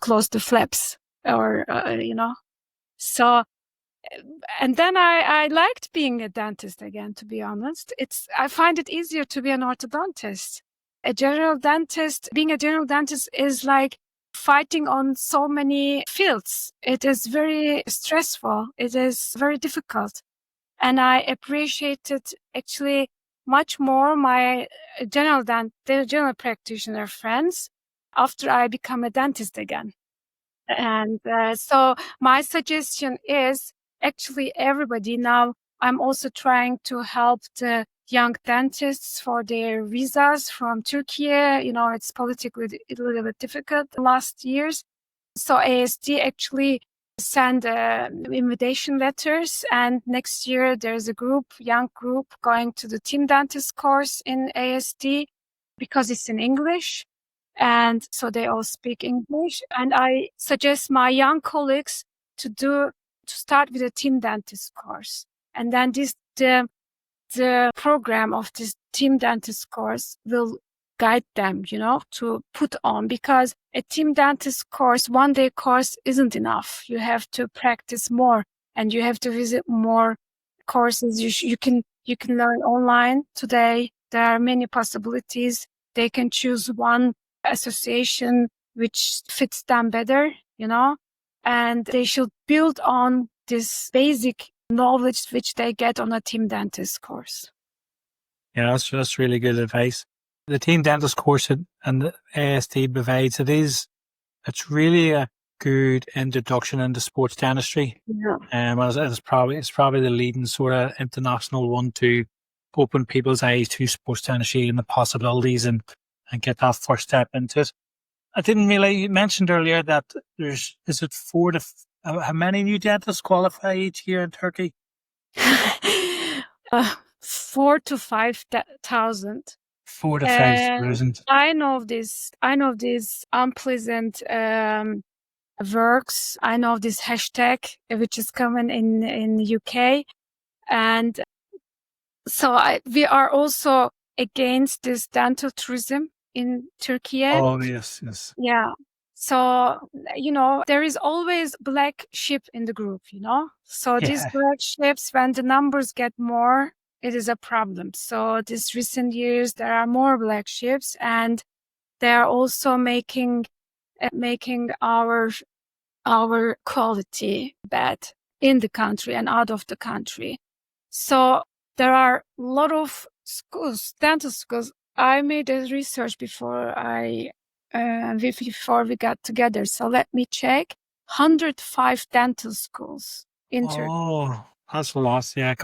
closed the flaps, or So, and then I liked being a dentist again, to be honest. I find it easier to be an orthodontist. Being a general dentist is like fighting on so many fields. It is very stressful. It is very difficult. And I appreciated actually much more my general practitioner friends after I become a dentist again. And so my suggestion is actually everybody now, I'm also trying to help the young dentists for their visas from Turkiye. It's politically a little bit difficult the last years. So ASD actually send invitation letters, and next year there's a young group going to the team dentist course in ASD because it's in English. And so they all speak English. And I suggest my young colleagues to start with a team dentist course. And then the program of this team dentist course will guide them, to put on, because a team dentist course, 1-day course isn't enough. You have to practice more, and you have to visit more courses. You can learn online today. There are many possibilities. They can choose one association which fits them better, and they should build on this basic knowledge which they get on a team dentist course. Yeah, that's really good advice. The team dentist course and the ASD provides, it's really a good introduction into sports dentistry. Yeah. It's probably the leading sort of international one to open people's eyes to sports dentistry and the possibilities and get that first step into it. I didn't really, you mentioned earlier that how many new dentists qualify each year in Turkey? 4,000 to 5,000. 4,000 to 5,000. I know these unpleasant works. I know this hashtag, which is common in UK. And so we are also against this dental tourism in Turkey. Oh, yes. Yeah. So, there is always black sheep in the group, So these Yeah. black sheeps, when the numbers get more, it is a problem. So this recent years, there are more black sheeps, and they are also making our quality bad in the country and out of the country. So there are a lot of schools, dental schools. I made a research before we got together. So let me check. 105 dental schools in Turkey. Oh, that's a lot. Yeah,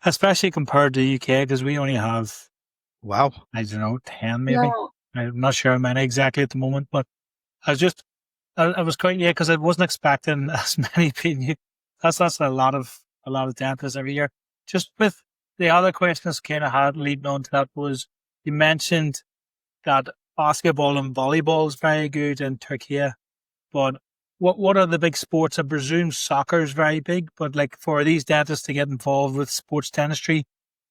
especially compared to the UK, because we only have, Wow. I don't know, 10 maybe. Yeah. I'm not sure how many exactly at the moment, but I was quite, yeah, because I wasn't expecting as many being. That's a lot of dentists every year. Just with the other questions kind of had leading on to that was, you mentioned that basketball and volleyball is very good in Turkey, but what are the big sports? I presume soccer is very big, but like for these dentists to get involved with sports dentistry,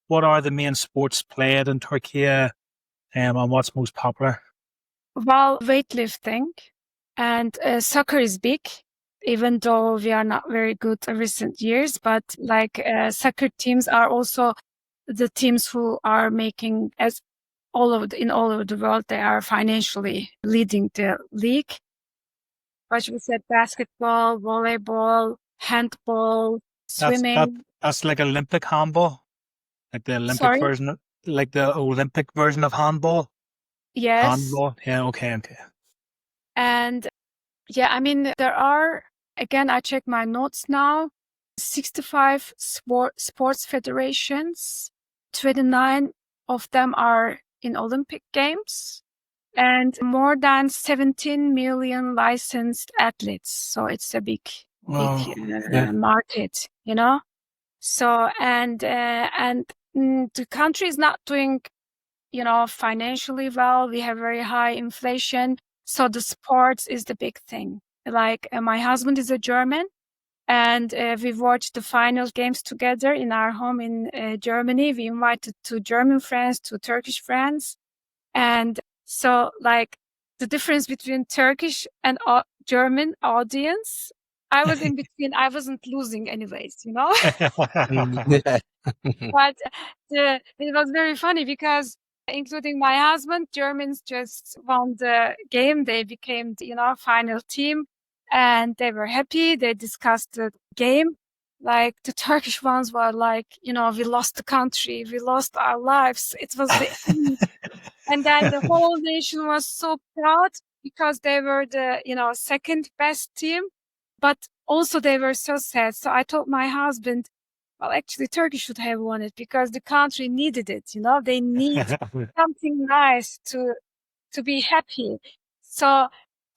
what are the main sports played in Turkey, and what's most popular? Well, weightlifting and soccer is big, even though we are not very good in recent years. But soccer teams are also the teams who are making all over the world. They are financially leading the league. But we said basketball, volleyball, handball, swimming. That's like Olympic handball, like the Olympic Sorry? version, like the Olympic version of handball. Yes. Handball, yeah, okay. And yeah, I mean, there are, again, I check my notes now, 65 sports federations, 29 of them are in Olympic Games, and more than 17 million licensed athletes. So it's a big Wow, yeah. market, So, and the country is not doing, financially well. We have very high inflation. So the sports is the big thing. Like my husband is a German, and we watched the final games together in our home in Germany. We invited two German friends, two Turkish friends. And so like the difference between Turkish and German audience, I was in between. I wasn't losing anyways, But it was very funny because including my husband, Germans just won the game. They became, final team, and they were happy. They discussed the game. Like the Turkish ones were like, we lost the country. We lost our lives. It was the end. And then the whole nation was so proud because they were the, second best team, but also they were so sad. So I told my husband, well, actually, Turkey should have won it because the country needed it. They need something nice to be happy. So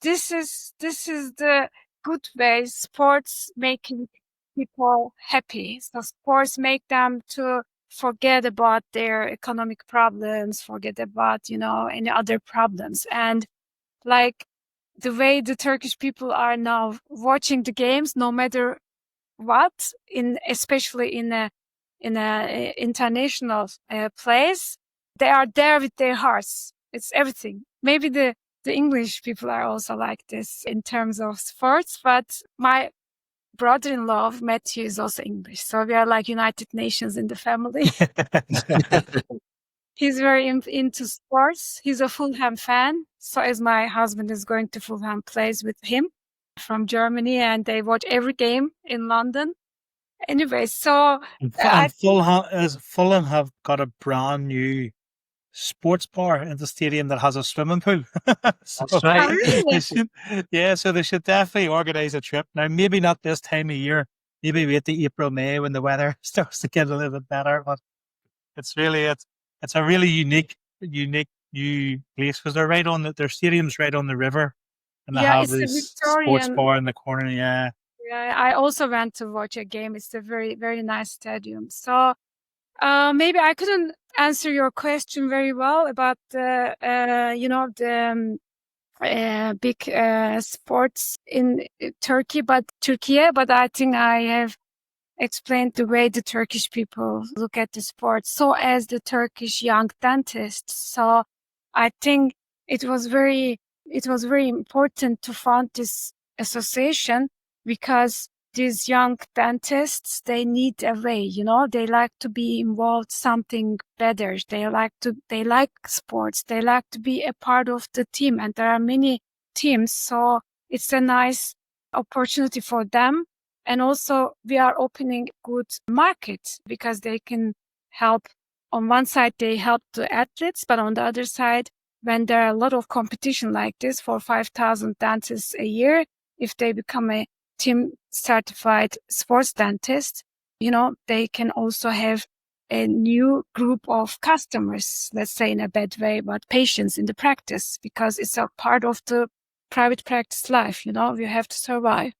this is the good way sports making people happy. So sports make them to forget about their economic problems, forget about any other problems, and like the way the Turkish people are now watching the games, no matter what, especially in a international place, they are there with their hearts. It's everything. Maybe the English people are also like this in terms of sports, but my brother-in-law Matthew is also English, so we are like United Nations in the family. He's very into sports. He's a Fulham fan, so as my husband is going to Fulham, plays with him from Germany, and they watch every game in London. Anyway, so And Fulham have got a brand new sports bar in the stadium that has a swimming pool. That's right. really? So they should definitely organise a trip. Now, maybe not this time of year. Maybe wait to April, May when the weather starts to get a little bit better. But it's a really unique new place because they're their stadium's right on the river, and they have it's a this sports Victorian. bar in the corner. Yeah. Yeah, I also went to watch a game. It's a very, very nice stadium. So maybe I couldn't answer your question very well about the big sports in Turkey, but I think I have explained the way the Turkish people look at the sport. So as the Turkish young dentists. So I think it was very it was very important to found this association because these young dentists, they need a way, they like to be involved something better. They like sports. They like to be a part of the team, and there are many teams. So it's a nice opportunity for them. And also we are opening good market because they can help. On one side, they help the athletes, but on the other side, when there are a lot of competition like this for 5,000 dentists a year, if they become a team certified sports dentist, they can also have a new group of customers, let's say in a bad way, but patients in the practice, because it's a part of the private practice life, you have to survive.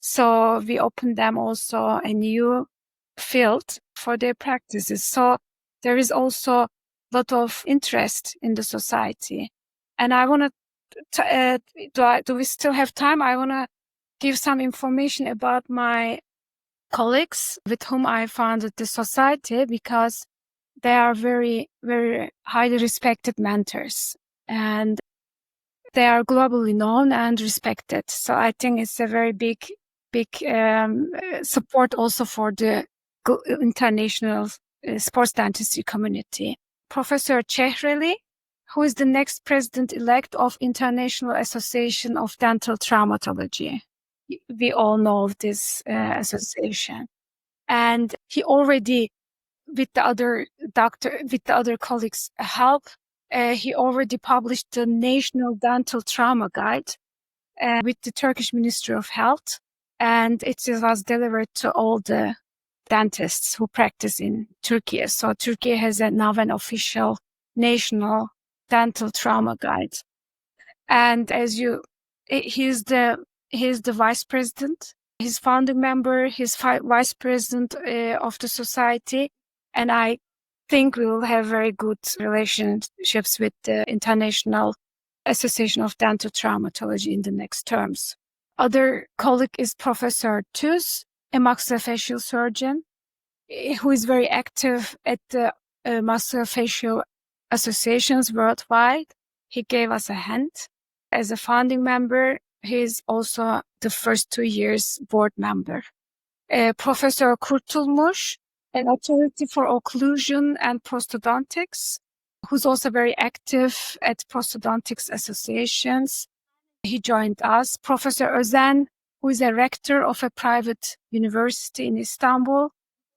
So we open them also a new field for their practices. So there is also a lot of interest in the society. And I want to, do we still have time? I want to give some information about my colleagues with whom I founded the society, because they are very, very highly respected mentors and they are globally known and respected. So I think it's a very big support also for the international sports dentistry community. Professor Chehreli, who is the next president-elect of International Association of Dental Traumatology. We all know of this association. And he already, with the other colleagues' help, he already published the National Dental Trauma Guide with the Turkish Ministry of Health. And it was delivered to all the dentists who practice in Turkey. So Turkey has now an official national dental trauma guide. And he's the vice president, he's founding member, he's vice president of the society. And I think we will have very good relationships with the International Association of Dental Traumatology in the next terms. Other colleague is Professor Tuz, a maxillofacial surgeon who is very active at the maxillofacial associations worldwide. He gave us a hand. As a founding member, he is also the first 2 years board member. Professor Kurtulmuş, an authority for occlusion and prosthodontics, who's also very active at prosthodontics associations. He joined us. Professor Özen, who is a rector of a private university in Istanbul.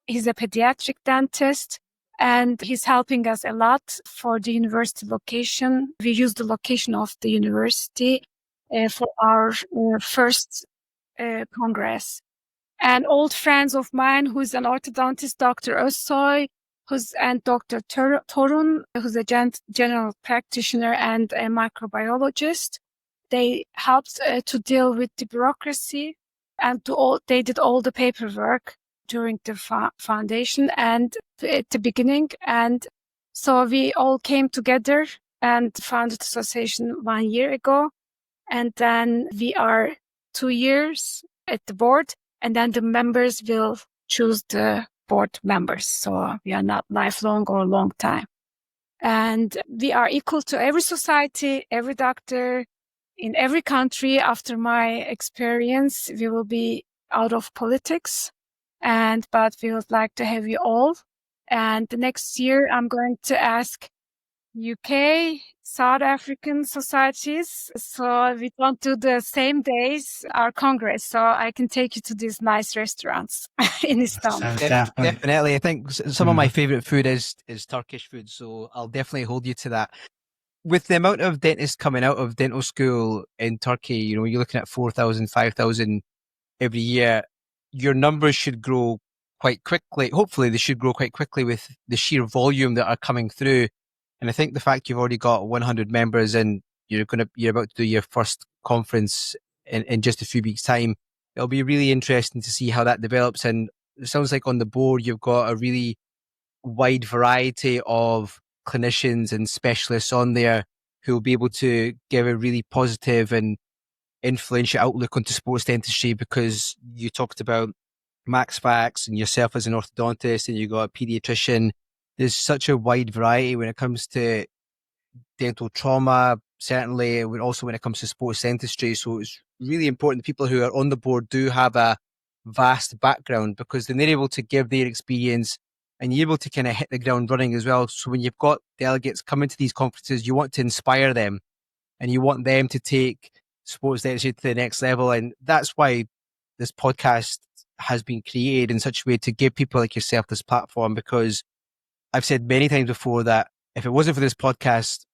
He's a pediatric dentist and he's helping us a lot for the university location. We use the location of the university for our first congress. And old friends of mine, who's an orthodontist, Dr. Özsoy, and Dr. Torun, who's a general practitioner and a microbiologist. They helped to deal with the bureaucracy and they did all the paperwork during the foundation and at the beginning. And so we all came together and founded the association 1 year ago. And then we are 2 years at the board, and then the members will choose the board members. So we are not lifelong or long time. And we are equal to every society, every doctor, in every country. After my experience, we will be out of politics, but we would like to have you all. And the next year, I'm going to ask UK, South African societies, so we don't do the same days our congress, so I can take you to these nice restaurants in Istanbul. Definitely. I think some of my favorite food is Turkish food, so I'll definitely hold you to that. With the amount of dentists coming out of dental school in Turkey, you're looking at 4,000, 5,000 every year. Your numbers should grow quite quickly. Hopefully they should grow quite quickly with the sheer volume that are coming through. And I think the fact you've already got 100 members and you're about to do your first conference in just a few weeks' time, it'll be really interesting to see how that develops. And it sounds like on the board, you've got a really wide variety of clinicians and specialists on there who will be able to give a really positive and influential outlook onto sports dentistry, because you talked about Max Fax and yourself as an orthodontist, and you got a pediatrician. There's such a wide variety when it comes to dental trauma, certainly also when it comes to sports dentistry. So it's really important people who are on the board do have a vast background, because then they're able to give their experience and you're able to kind of hit the ground running as well. So when you've got delegates coming to these conferences, you want to inspire them and you want them to take sports dentistry to the next level. And that's why this podcast has been created in such a way to give people like yourself this platform, because I've said many times before that if it wasn't for this podcast,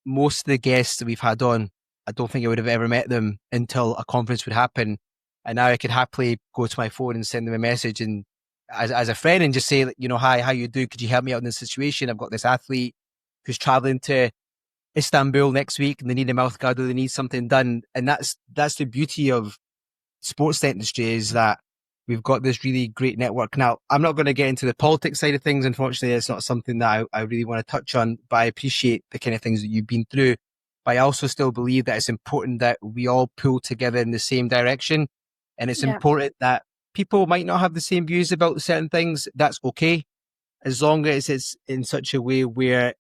most of the guests that we've had on, I don't think I would have ever met them until a conference would happen. And now I could happily go to my phone and send them a message and as a friend and just say, you know, hi, how you do? Could you help me out in this situation? I've got this athlete who's traveling to Istanbul next week and they need a mouth guard or they need something done. And that's the beauty of sports dentistry, is that we've got this really great network. Now, I'm not going to get into the politics side of things. Unfortunately, it's not something that I really want to touch on, but I appreciate the kind of things that you've been through. But I also still believe that it's important that we all pull together in the same direction. And it's important that people might not have the same views about certain things. That's okay, as long as it's in such a way where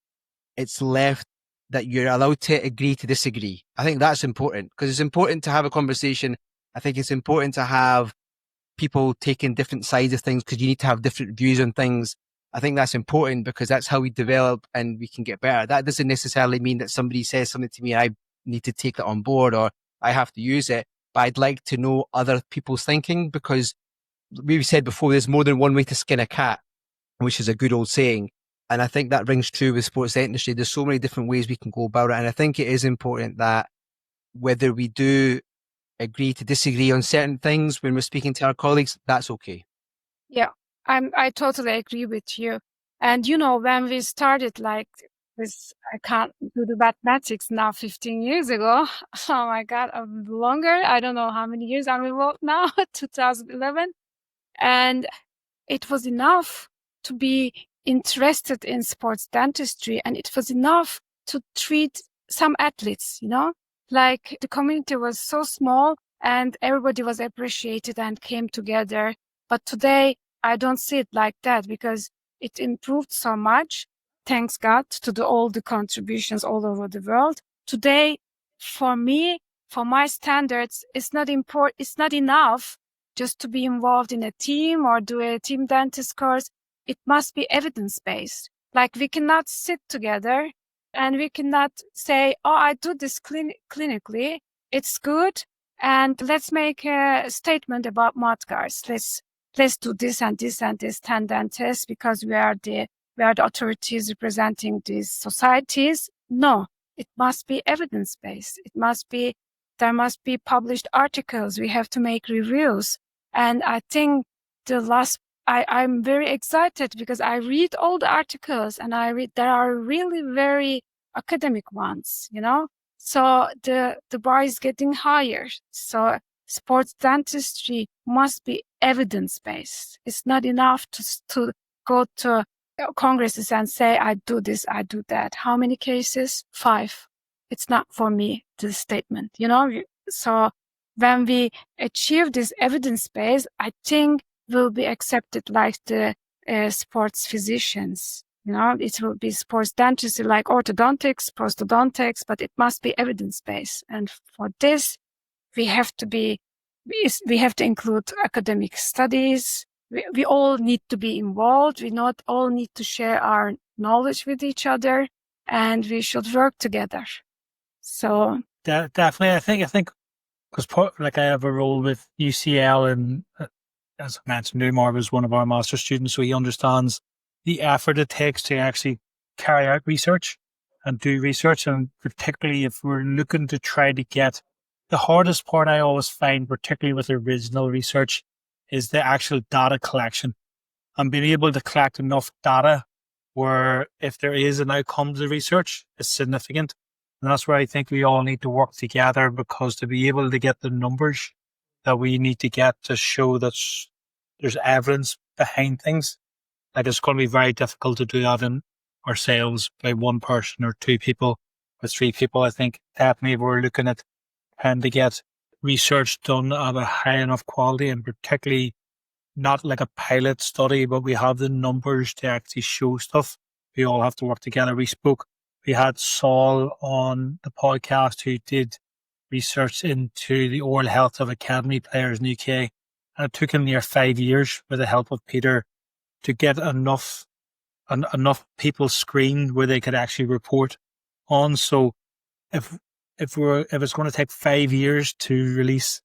it's left that you're allowed to agree to disagree. I think that's important, because it's important to have a conversation. I think it's important to have people taking different sides of things, because you need to have different views on things. I think that's important because that's how we develop and we can get better. That doesn't necessarily mean that somebody says something to me and I need to take that on board or I have to use it. But I'd like to know other people's thinking, because we've said before, there's more than one way to skin a cat, which is a good old saying. And I think that rings true with sports dentistry. There's so many different ways we can go about it. And I think it is important that whether we do agree to disagree on certain things when we're speaking to our colleagues, that's okay. Yeah, I totally agree with you. And, you know, when we started like this, I can't do the mathematics now, 15 years ago. Oh my God, longer. I don't know how many years I'm involved now, 2011. And it was enough to be interested in sports dentistry. And it was enough to treat some athletes, you know, like the community was so small and everybody was appreciated and came together. But today I don't see it like that, because it improved so much. Thanks God to all the contributions all over the world. Today, for me, for my standards, it's not enough just to be involved in a team or do a team dentist course. It must be evidence-based. Like we cannot sit together and we cannot say, oh, I do this clinically. It's good. And let's make a statement about mudguards. Let's do this and this and this 10 dentists because we are the authorities representing these societies. No, it must be evidence-based. There must be published articles. We have to make reviews. And I think I'm very excited because I read all the articles and there are really very academic ones, you know? So the bar is getting higher. So sports dentistry must be evidence-based. It's not enough to go to congresses and say, I do this, I do that. How many cases? 5. It's not for me, this statement, you know? So when we achieve this evidence base, I think will be accepted like the sports physicians. You know, it will be sports dentistry like orthodontics, prosthodontics, but it must be evidence-based. And for this, we have to include academic studies. We all need to be involved. We not all need to share our knowledge with each other, and we should work together. So definitely, I think because like I have a role with UCL, and as I mentioned, Umar was one of our master students, so he understands the effort it takes to actually carry out research and do research, and particularly if we're looking to try to get the hardest part I always find, particularly with original research, is the actual data collection and being able to collect enough data where if there is an outcome to research, it's significant. And that's where I think we all need to work together, because to be able to get the numbers that we need to get to show that there's evidence behind things, like it's going to be very difficult to do that in ourselves by one person or 2 people or 3 people. I think definitely we're looking at trying to get research done at a high enough quality, and particularly not like a pilot study, but we have the numbers to actually show stuff. We all have to work together. We spoke We had Saul on the podcast who did research into the oral health of academy players in the UK. And it took him near 5 years with the help of Peter to get enough people screened where they could actually report on. So if it's going to take 5 years to release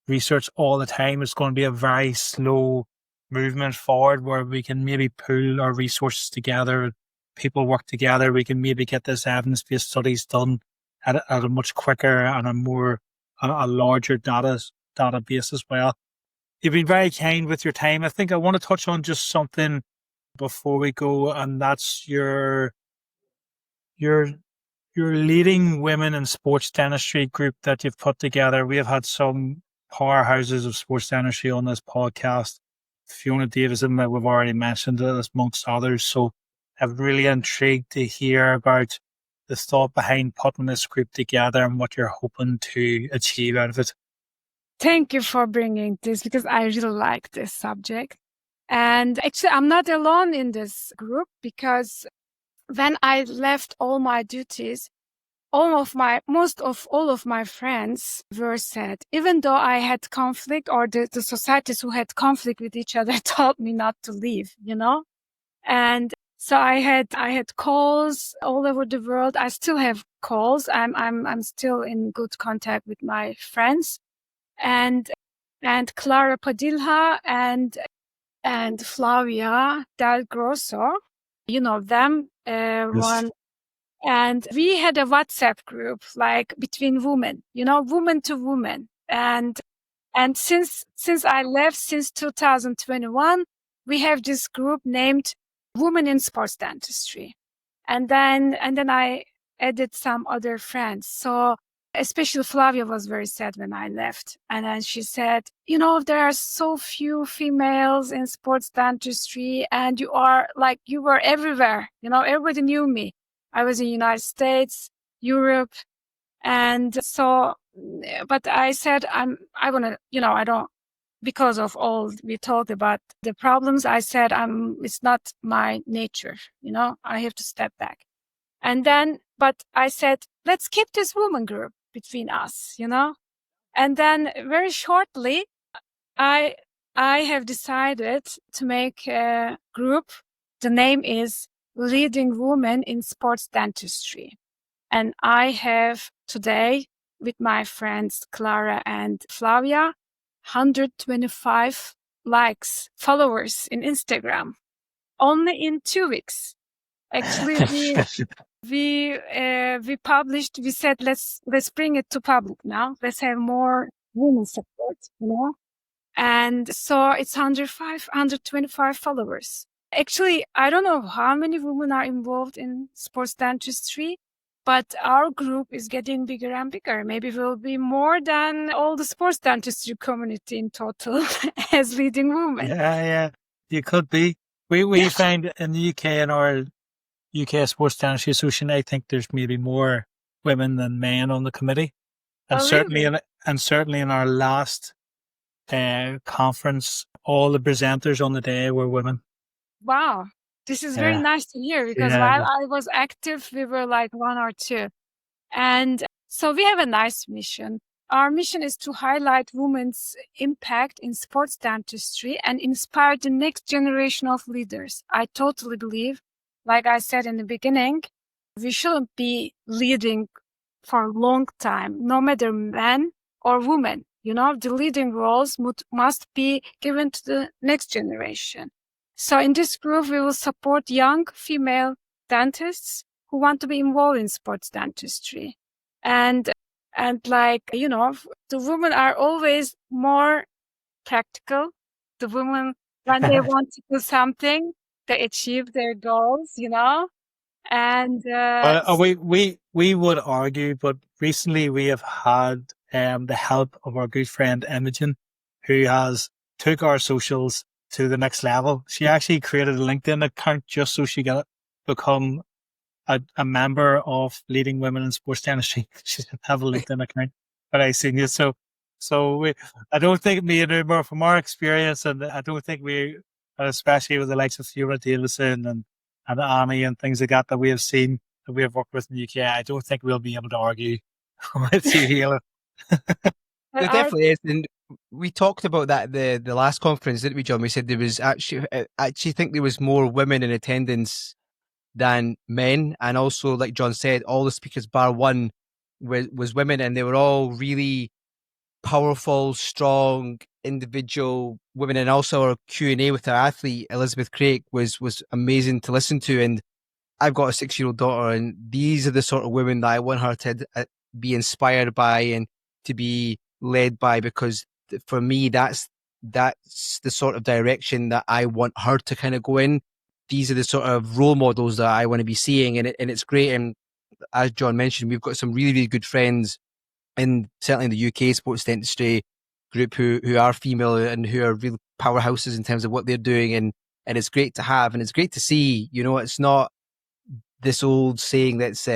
research all the time, it's going to be a very slow movement forward where we can maybe pool our resources together, people work together, we can maybe get this evidence-based studies done at a much quicker and a larger database as well. You've been very kind with your time. I think I want to touch on just something before we go, and that's your leading women in sports dentistry group that you've put together. We have had some powerhouses of sports dentistry on this podcast. Fiona Davison, that we've already mentioned, amongst others. So I'm really intrigued to hear about the thought behind putting this group together and what you're hoping to achieve out of it. Thank you for bringing this, because I really like this subject. And actually, I'm not alone in this group, because when I left all my duties, most of all of my friends were sad. Even though I had conflict, or the societies who had conflict with each other told me not to leave, And so I had calls all over the world. I still have calls. I'm still in good contact with my friends, and Clara Padilla and Flavia Del Grosso, them, Yes. one. And we had a WhatsApp group, like between women, woman to woman. And since I left, since 2021, we have this group named Women in Sports Dentistry. And then I added some other friends. So especially Flavia was very sad when I left. And then she said, there are so few females in sports dentistry, and you were everywhere. Everybody knew me. I was in the United States, Europe. And so, but I said, I want to, I don't, because of all we talked about the problems, I said, it's not my nature, I have to step back. And then, but I said, let's keep this woman group between us, And then very shortly, I have decided to make a group. The name is Leading Women in Sports Dentistry. And I have today, with my friends Clara and Flavia, 125 followers in Instagram, only in 2 weeks. Actually, we published, we said, let's bring it to public now. Let's have more women support, And so it's 125 followers. Actually, I don't know how many women are involved in sports dentistry, but our group is getting bigger and bigger. Maybe we'll be more than all the sports dentistry community in total as leading women. Yeah, you could be. We find in the UK, in our UK Sports Dentistry Association, I think there's maybe more women than men on the committee. And certainly in our last conference, all the presenters on the day were women. Wow. This is very nice to hear, because while I was active, we were like 1 or 2. And so we have a nice mission. Our mission is to highlight women's impact in sports dentistry and inspire the next generation of leaders. I totally believe, like I said in the beginning, we shouldn't be leading for a long time, no matter men or women. The leading roles must be given to the next generation. So in this group, we will support young female dentists who want to be involved in sports dentistry. And the women are always more practical. The women, when they want to do something, they achieve their goals, And we would argue, but recently we have had the help of our good friend Imogen, who has took our socials to the next level. She actually created a LinkedIn account just so she could become a member of Leading Women in Sports Dentistry. She didn't have a LinkedIn account, but I seen it. So I don't think me and Umar, from our experience, and I don't think we, especially with the likes of Fiona Davison and Annie and things like that we have seen, that we have worked with in the UK, I don't think we'll be able to argue with you, Elif. There definitely is, and we talked about that the last conference, didn't we, John? We said there was actually think there was more women in attendance than men, and also, like John said, all the speakers bar one was women, and they were all really powerful, strong, individual women. And also our Q&A with our athlete Elizabeth Craik was amazing to listen to. And I've got a 6-year-old daughter, and these are the sort of women that I want her to be inspired by and to be led by, because for me that's the sort of direction that I want her to kind of go in. These are the sort of role models that I want to be seeing, and it's great. And as John mentioned, we've got some really, really good friends certainly in the UK sports dentistry group who are female and who are real powerhouses in terms of what they're doing, and it's great to have, and it's great to see. It's not this old saying that's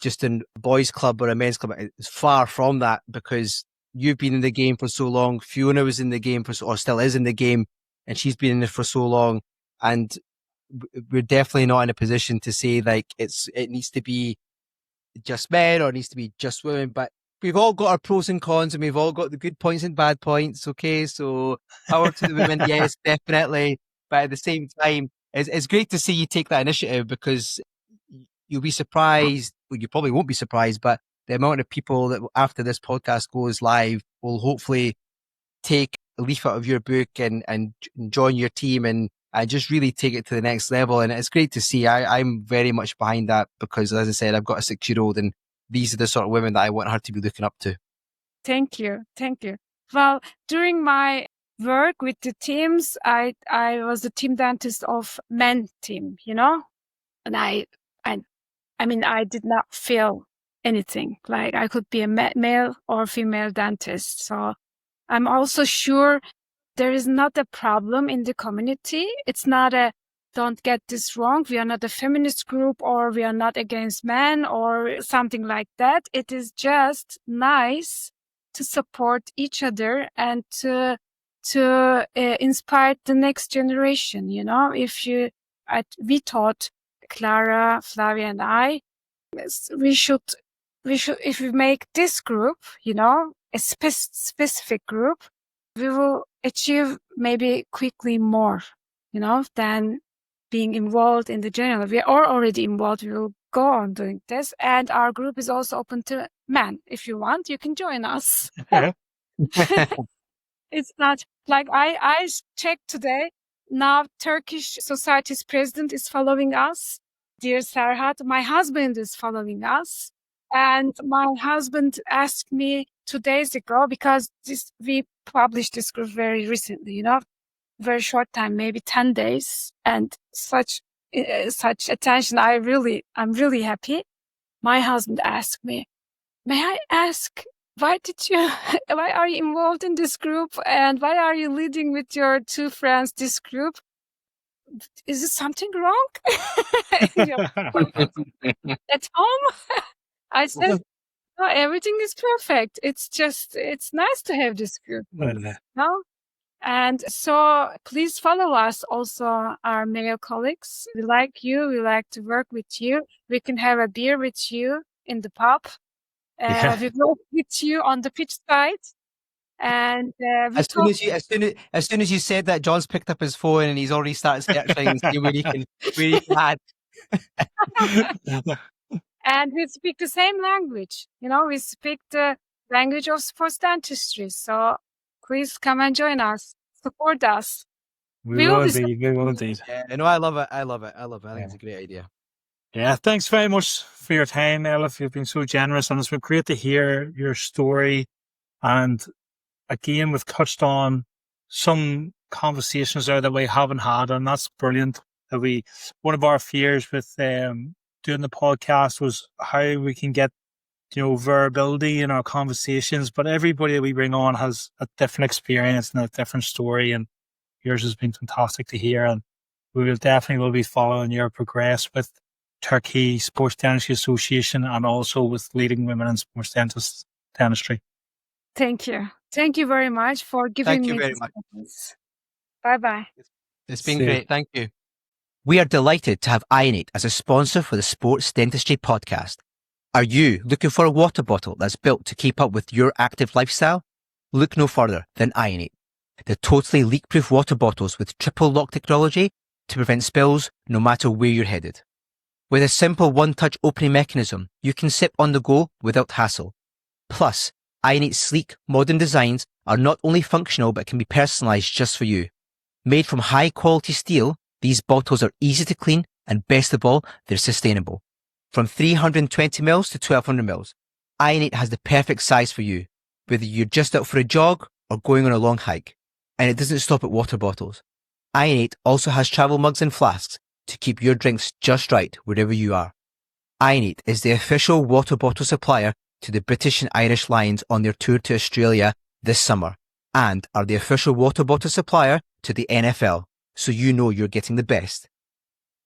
just a boys' club or a men's club. It's far from that, because you've been in the game for so long. Fiona was in the game or still is in the game, and she's been in it for so long. And we're definitely not in a position to say like it needs to be just men or it needs to be just women, but we've all got our pros and cons, and we've all got the good points and bad points. Okay, so power to the women, yes, definitely. But at the same time, it's great to see you take that initiative, because you'll be surprised. Well, you probably won't be surprised, but the amount of people that after this podcast goes live will hopefully take a leaf out of your book and join your team and just really take it to the next level. And it's great to see. I'm very much behind that, because as I said, I've got a 6-year-old, and these are the sort of women that I want her to be looking up to. Thank you. Well, during my work with the teams, I was the team dentist of men team, and I did not feel anything like I could be a male or female dentist. So I'm also sure there is not a problem in the community. It's not don't get this wrong. We are not a feminist group, or we are not against men or something like that. It is just nice to support each other and to inspire the next generation. We taught Clara, Flavia, and I, we should, if we make this group, a specific group, we will achieve maybe quickly more, than being involved in the general. We are already involved. We will go on doing this. And our group is also open to men. If you want, you can join us. It's not like I checked today. Now Turkish Society's president is following us. Dear Serhat, my husband is following us. And my husband asked me 2 days ago, because we published this group very recently, very short time, maybe 10 days, and such attention. I'm really happy. My husband asked me, may I ask, why are you involved in this group, and why are you leading with your 2 friends this group? Is it something wrong? At home? I said, no, everything is perfect. It's nice to have this group. No? And so please follow us, also our male colleagues. We like you. We like to work with you. We can have a beer with you in the pub. We work with you on the pitch side. And as soon as you said that, John's picked up his phone and he's already started searching and see where he can add. And we speak the same language. We speak the language of sports dentistry. So please come and join us. Support us. We will indeed. Yeah, I love it. I think it's a great idea. Yeah, thanks very much for your time, Elif. You've been so generous, and it's been great to hear your story. And again, we've touched on some conversations there that we haven't had, and that's brilliant. One of our fears with doing the podcast was how we can get variability in our conversations, but everybody that we bring on has a different experience and a different story, and yours has been fantastic to hear. And we will be following your progress with Turkiye Sports Dentistry Association, and also with leading women in sports dentistry. Thank you very much for giving me this. Bye bye. It's been great. Thank you. We are delighted to have Ionate as a sponsor for the Sports Dentistry podcast. Are you looking for a water bottle that's built to keep up with your active lifestyle? Look no further than Ionate, the totally leak-proof water bottles with triple lock technology to prevent spills no matter where you're headed. With a simple one-touch opening mechanism, you can sip on the go without hassle. Plus, Ionate's sleek, modern designs are not only functional but can be personalised just for you. Made from high-quality steel, these bottles are easy to clean and best of all, they're sustainable. From 320ml to 1200ml, Ionate has the perfect size for you, whether you're just out for a jog or going on a long hike. And it doesn't stop at water bottles. Ionate also has travel mugs and flasks to keep your drinks just right wherever you are. Ionate is the official water bottle supplier to the British and Irish Lions on their tour to Australia this summer, and are the official water bottle supplier to the NFL, so you know you're getting the best.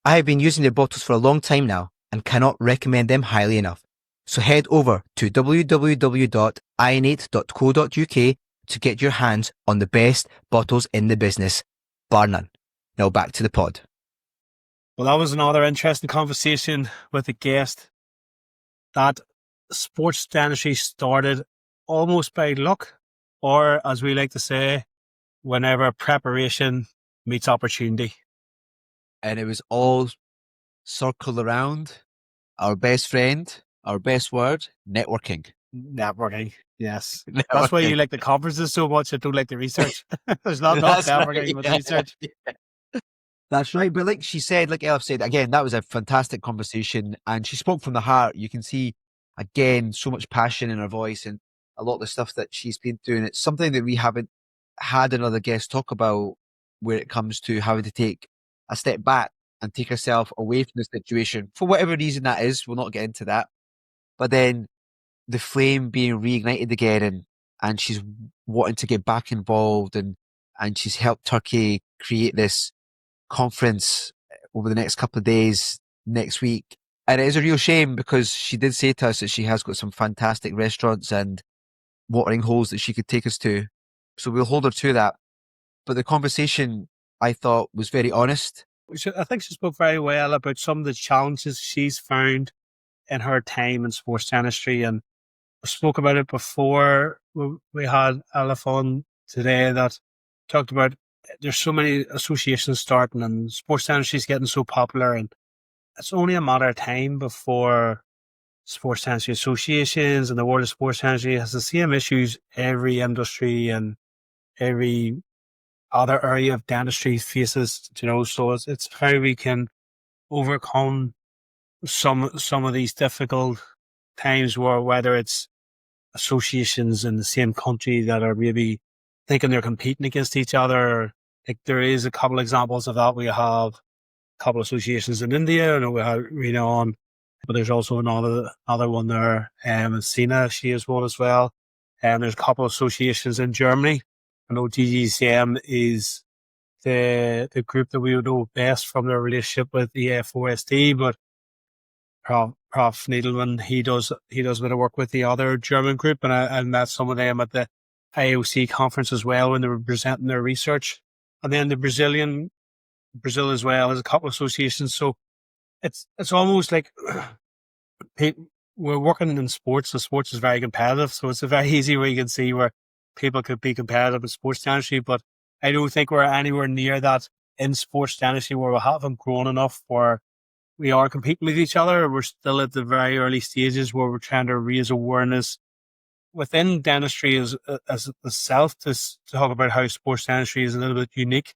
I have been using their bottles for a long time now and cannot recommend them highly enough. So head over to www.ionate.co.uk to get your hands on the best bottles in the business, bar none. Now back to the pod. Well, that was another interesting conversation with a guest. That sports dentistry started almost by luck, or as we like to say, whenever preparation meets opportunity. And it was all circled around our best friend, our best word, networking. Networking, yes. That's why you like the conferences so much. I don't like the research. There's not enough networking with research. That's right. But like she said, like Elif said, again, that was a fantastic conversation and she spoke from the heart. You can see, again, so much passion in her voice and a lot of the stuff that she's been doing. It's something that we haven't had another guest talk about where it comes to having to take a step back and take herself away from the situation. For whatever reason that is, we'll not get into that. But then the flame being reignited again and she's wanting to get back involved and she's helped Turkey create this conference over the next couple of days next week. And it is a real shame because she did say to us that she has got some fantastic restaurants and watering holes that she could take us to. So we'll hold her to that. But the conversation, I thought, was very honest. I think she spoke very well about some of the challenges she's found in her time in sports dentistry. And we spoke about it before we had Elif on today, that talked about there's so many associations starting and sports dentistry is getting so popular, and it's only a matter of time before sports dentistry associations and the world of sports dentistry has the same issues every industry and every other area of dentistry faces, so it's how we can overcome some of these difficult times, where whether it's associations in the same country that are maybe thinking they're competing against each other. Like there is a couple examples of that. We have a couple of associations in India. I know we have Renown, but there's also another one there. And Sina, she is one as well. And there's a couple of associations in Germany. I know GGCM is the group that we would know best from their relationship with the FOSD, but Prof Needleman, he does a bit of work with the other German group, and I met some of them at the IOC conference as well when they were presenting their research. And then Brazil as well has a couple of associations. So it's almost like we're working in sports, so sports is very competitive. So it's a very easy way you can see where people could be competitive in sports dentistry, but I don't think we're anywhere near that in sports dentistry where we haven't grown enough where we are competing with each other. We're still at the very early stages where we're trying to raise awareness within dentistry as itself to talk about how sports dentistry is a little bit unique,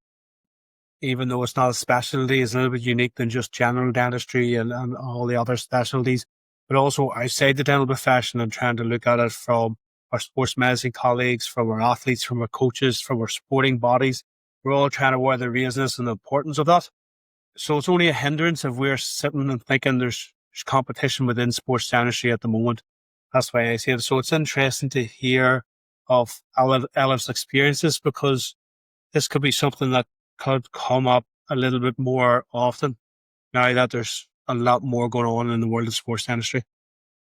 even though it's not a specialty, it's a little bit unique than just general dentistry and all the other specialties, but also outside the dental profession and trying to look at it from our sports medicine colleagues, from our athletes, from our coaches, from our sporting bodies. We're all trying to wear the raisins and the importance of that. So it's only a hindrance if we're sitting and thinking there's competition within sports dentistry at the moment. That's why I say it. So it's interesting to hear of Elif's experiences, because this could be something that could come up a little bit more often now that there's a lot more going on in the world of sports dentistry.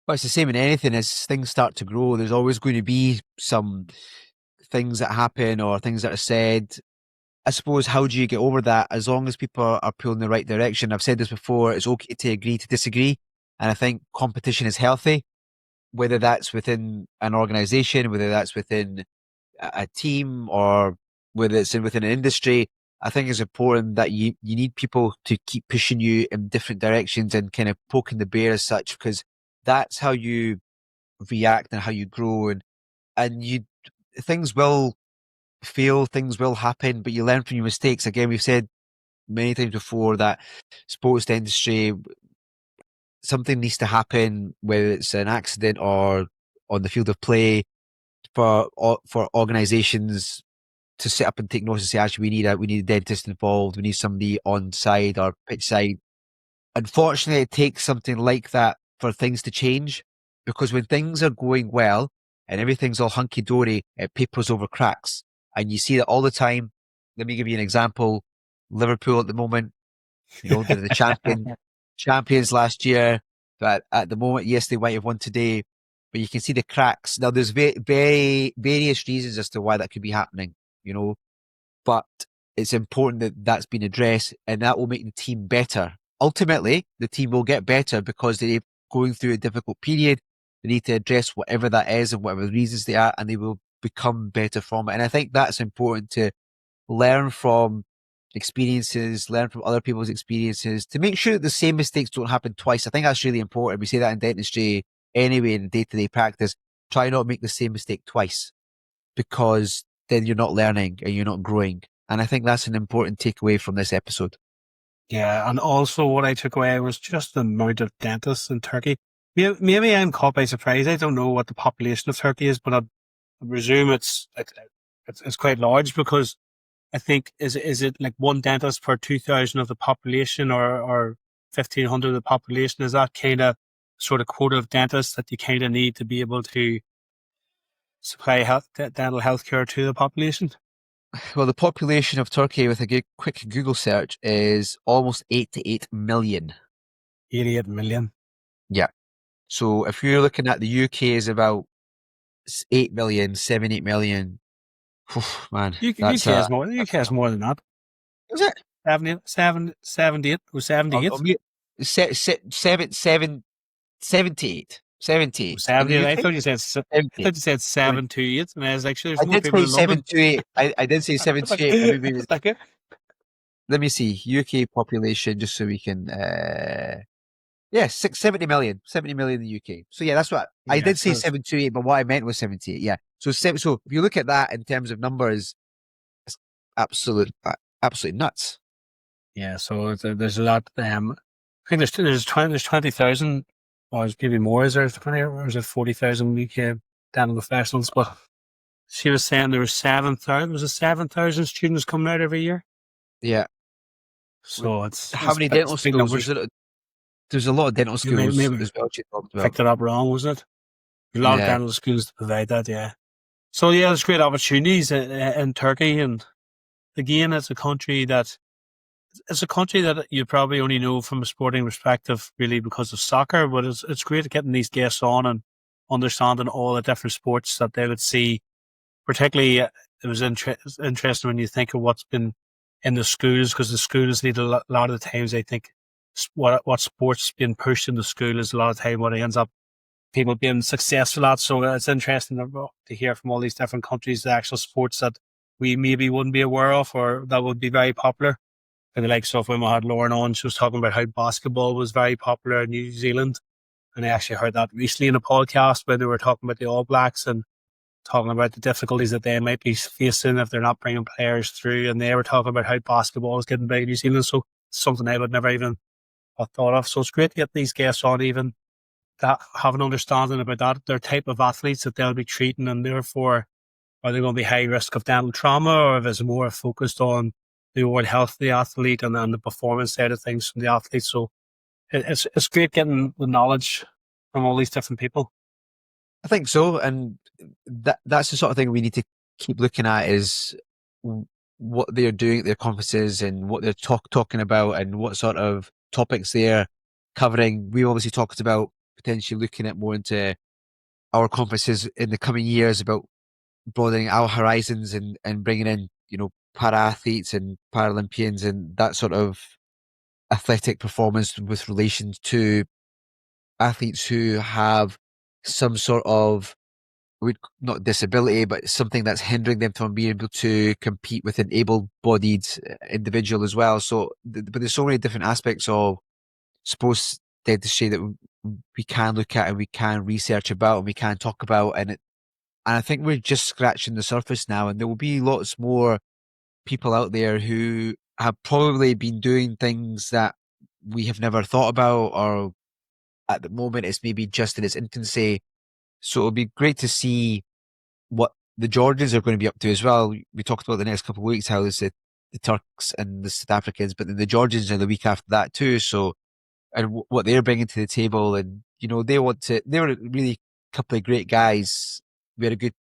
Well, it's the same in anything. As things start to grow, there's always going to be some things that happen or things that are said. I suppose, how do you get over that? As long as people are pulling in the right direction. I've said this before, it's okay to agree to disagree. And I think competition is healthy, whether that's within an organization, whether that's within a team, or whether it's within an industry. I think it's important that you need people to keep pushing you in different directions and kind of poking the bear as such, because that's how you react and how you grow. And things will fail, things will happen, but you learn from your mistakes. Again, we've said many times before that sports dentistry, something needs to happen, whether it's an accident or on the field of play, for organizations to set up and take notice and say, actually, we need a dentist involved, we need somebody on side or pitch side. Unfortunately, it takes something like that for things to change, because when things are going well and everything's all hunky-dory, it papers over cracks. And you see that all the time. Let me give you an example. Liverpool at the moment, they're the champions last year, but at the moment, yes, they might have won today, but you can see the cracks. Now, there's various reasons as to why that could be happening, but it's important that that's been addressed, and that will make the team better. Ultimately, the team will get better because they're going through a difficult period. They need to address whatever that is and whatever the reasons they are, and they will become better from it. And I think that's important, to learn from experiences, learn from other people's experiences, to make sure that the same mistakes don't happen twice. I think that's really important. We say that in dentistry anyway, in day-to-day practice. Try not to make the same mistake twice, because then you're not learning and you're not growing. And I think that's an important takeaway from this episode. Yeah, and also what I took away was just the amount of dentists in Turkey. Maybe I'm caught by surprise. I don't know what the population of Turkey is, but I presume it's quite large, because I think is it like one dentist per 2,000 of the population, or 1,500 of the population? Is that kind of sort of quota of dentists that you kind of need to be able to supply dental healthcare to the population? Well, the population of Turkey, with a quick Google search, is almost 88 million. 88 million. Yeah. So if you're looking at the UK is about 8 million, 7, 8 million. Man, UK has more. UK has more than that. Is it? 78 or 78? 78. 78. 70. I thought you said 7 to 8, and I was like, sure, there's I more did people say in 7 London. to 8. I did say 7 to 8. Okay. Let me see. UK population, just so we can. 70 million. 70 million in the UK. So yeah, that's what I did say. 7 to 8, but what I meant was 78. Yeah. So if you look at that in terms of numbers, it's absolutely nuts. Yeah. So there's a lot. I think there's 20,000, or there's maybe more. Is there 20, or is it 40,000 UK dental professionals? But she was saying there was 7,000. Was it 7,000 students coming out every year? Yeah. So it's how many dental schools? There's a lot of dental schools maybe as well. She talked about. Picked it up wrong, wasn't it? A lot of dental schools to provide that. Yeah. So yeah, there's great opportunities in Turkey, and again, it's a country that you probably only know from a sporting perspective, really, because of soccer. But it's great getting these guests on and understanding all the different sports that they would see. Particularly, it was interesting when you think of what's been in the schools, because the schools need a lot of the times, I think, what sports being pushed in the school is a lot of time what ends up people being successful at. So it's interesting to hear from all these different countries the actual sports that we maybe wouldn't be aware of, or that would be very popular. And the likes of when we had Lauren on, she was talking about how basketball was very popular in New Zealand. And I actually heard that recently in a podcast where they were talking about the All Blacks and talking about the difficulties that they might be facing if they're not bringing players through. And they were talking about how basketball is getting big in New Zealand. So it's something I would never even have thought of. So it's great to get these guests on, even that have an understanding about that, their type of athletes that they'll be treating, and therefore are they going to be high risk of dental trauma, or if it's more focused on the overall health of the athlete and the performance side of things from the athlete. So it's great getting the knowledge from all these different people. I think so, and that's the sort of thing we need to keep looking at, is what they're doing at their conferences and what they're talking about and what sort of topics they're covering. We obviously talked about potentially looking at more into our conferences in the coming years, about broadening our horizons and bringing in para-athletes and Paralympians and that sort of athletic performance with relation to athletes who have some sort of, not disability, but something that's hindering them from being able to compete with an able-bodied individual as well. So, but there's so many different aspects of sports dentistry that we can look at and we can research about and we can talk about. And I think we're just scratching the surface now, and there will be lots more people out there who have probably been doing things that we have never thought about, or at the moment it's maybe just in its infancy. So it'll be great to see what the Georgians are going to be up to as well. We talked about the next couple of weeks, how it's the Turks and the South Africans, but then the Georgians are the week after that too. So, and what they're bringing to the table, and they were really a couple of great guys. We had a good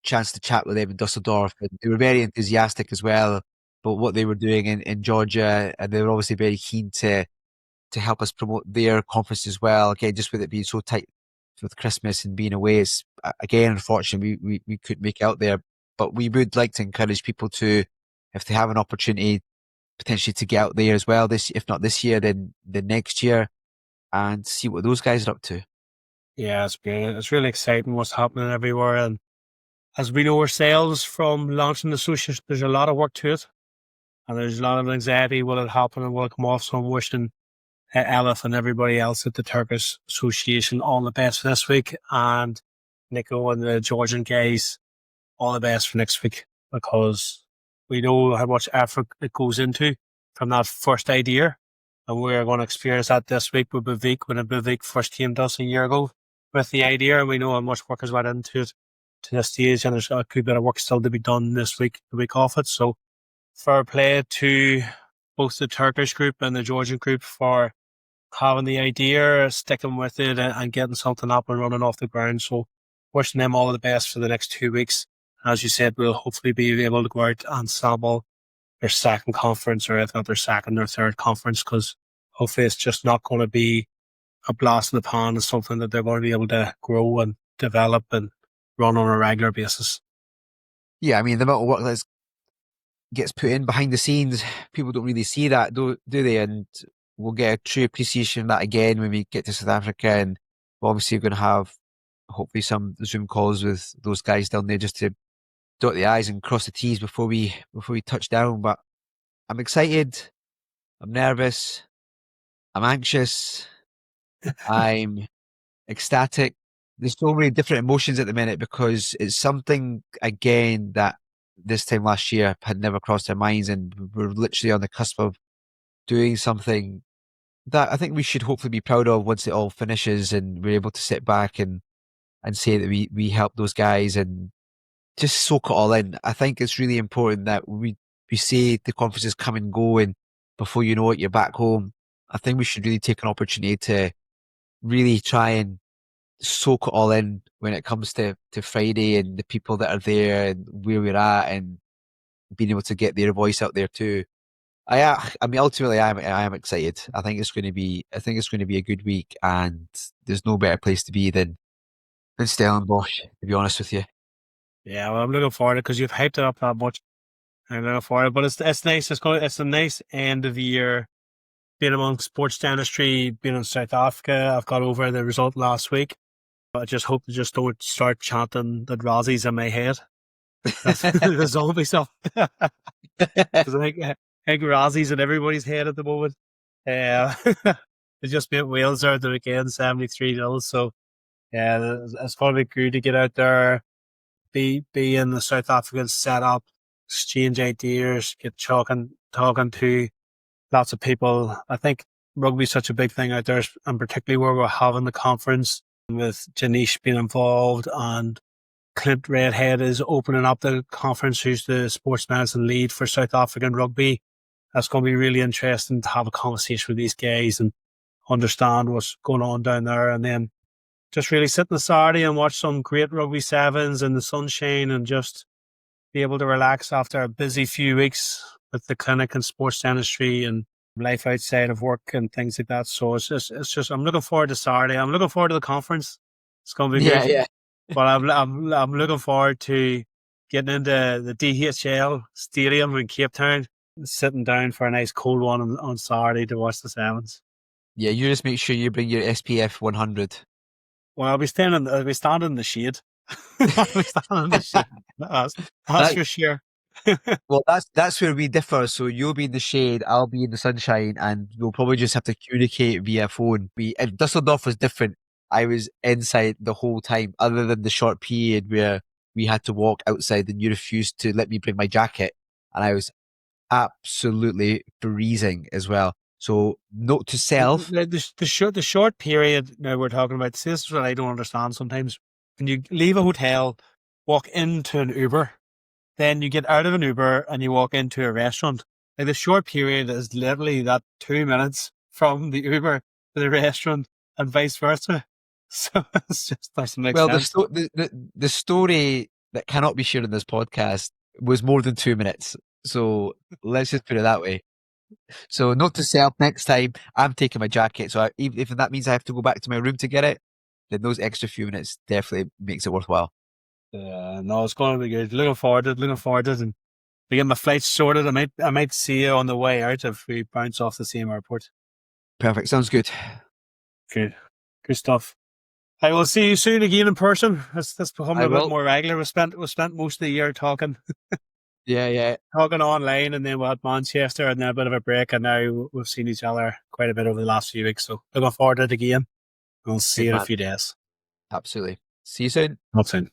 chance to chat with them in Dusseldorf, and they were very enthusiastic as well about what they were doing in Georgia, and they were obviously very keen to help us promote their conference as well. Again, just with it being so tight with Christmas and being away, it's again, unfortunately, we couldn't make it out there. But we would like to encourage people to, if they have an opportunity, potentially to get out there as well. If not this year, then the next year, and see what those guys are up to. Yeah, it's brilliant. It's really exciting what's happening everywhere. And as we know ourselves from launching the association, there's a lot of work to it. And there's a lot of anxiety. Will it happen and will it come off? So I'm wishing Elif and everybody else at the Turkish Association all the best for this week. And Nico and the Georgian guys, all the best for next week. Because we know how much effort it goes into from that first idea. And we're going to experience that this week with Bavik, when Bavik first came to us a year ago with the idea. And we know how much work has went into it to this stage. And there's a good bit of work still to be done this week, the week off it. So fair play to both the Turkish group and the Georgian group for having the idea, sticking with it, and getting something up and running off the ground. So wishing them all the best for the next 2 weeks. As you said, we'll hopefully be able to go out and sample their second conference, or if not their second or third conference, because hopefully it's just not going to be a blast in the pan. It's something that they're going to be able to grow and develop and run on a regular basis. Yeah, I mean, the amount of work that gets put in behind the scenes, people don't really see that, do they? And we'll get a true appreciation of that again when we get to South Africa. And obviously we're going to have hopefully some Zoom calls with those guys down there just to dot the I's and cross the T's before we touch down. But I'm excited. I'm nervous. I'm anxious. I'm ecstatic. There's so many different emotions at the minute, because it's something, again, that this time last year had never crossed our minds, and we're literally on the cusp of doing something that I think we should hopefully be proud of once it all finishes and we're able to sit back and say that we helped those guys and just soak it all in. I think it's really important that we see the conferences come and go, and before you know it, you're back home. I think we should really take an opportunity to really try and soak it all in when it comes to Friday and the people that are there and where we're at, and being able to get their voice out there too. I mean, ultimately, I am excited. I think it's going to be a good week, and there's no better place to be than Stellenbosch, to be honest with you. Yeah, well, I'm looking forward to it because you've hyped it up that much. I'm looking forward to it, but it's nice. It's a nice end of the year. Being among sports dentistry, being in South Africa, I've got over the result last week. I just hope they just don't start chanting the Razzies in my head. That's the zombie stuff. Because I think Razzies in everybody's head at the moment. They just beat Wales out there again, 73-0. So yeah, it's going to be good to get out there, be in the South African setup, exchange ideas, get talking to lots of people. I think rugby's such a big thing out there, and particularly where we're having the conference with Janice being involved, and Clint Redhead is opening up the conference, who's the sports medicine lead for South African rugby. That's going to be really interesting to have a conversation with these guys and understand what's going on down there, and then just really sit on the Saturday and watch some great rugby sevens in the sunshine and just be able to relax after a busy few weeks with the clinic and sports dentistry and life outside of work and things like that. So it's just I'm looking forward to Saturday. I'm looking forward to the conference. It's going to be good. Yeah. But I'm looking forward to getting into the DHL stadium in Cape Town, sitting down for a nice cold one on Saturday to watch the Sevens. Yeah, you just make sure you bring your SPF 100. Well, I'll be standing in the shade. I'll be standing in the shade. That's for sure. Well, that's where we differ. So you'll be in the shade, I'll be in the sunshine, and we'll probably just have to communicate via phone. And Dusseldorf was different. I was inside the whole time, other than the short period where we had to walk outside and you refused to let me bring my jacket, and I was absolutely freezing as well. So note to self. The short period now we're talking about, this is what I don't understand sometimes. When you leave a hotel, walk into an Uber, then you get out of an Uber and you walk into a restaurant. Like the short period is literally that 2 minutes from the Uber to the restaurant and vice versa. So it's just doesn't make sense. The story that cannot be shared in this podcast was more than 2 minutes. So let's just put it that way. So note to self, next time I'm taking my jacket. So if that means I have to go back to my room to get it, then those extra few minutes definitely makes it worthwhile. No, it's going to be good. Looking forward to it. And to get my flight sorted, I might see you on the way out if we bounce off the same airport. Perfect. Sounds good. Good stuff. I will see you soon again in person. That's becoming a bit more regular. We spent most of the year talking. Yeah. Talking online, and then we had Manchester and then a bit of a break, and now we've seen each other quite a bit over the last few weeks. So looking forward to it again. We'll see you in a few days. Absolutely. See you soon. Not soon.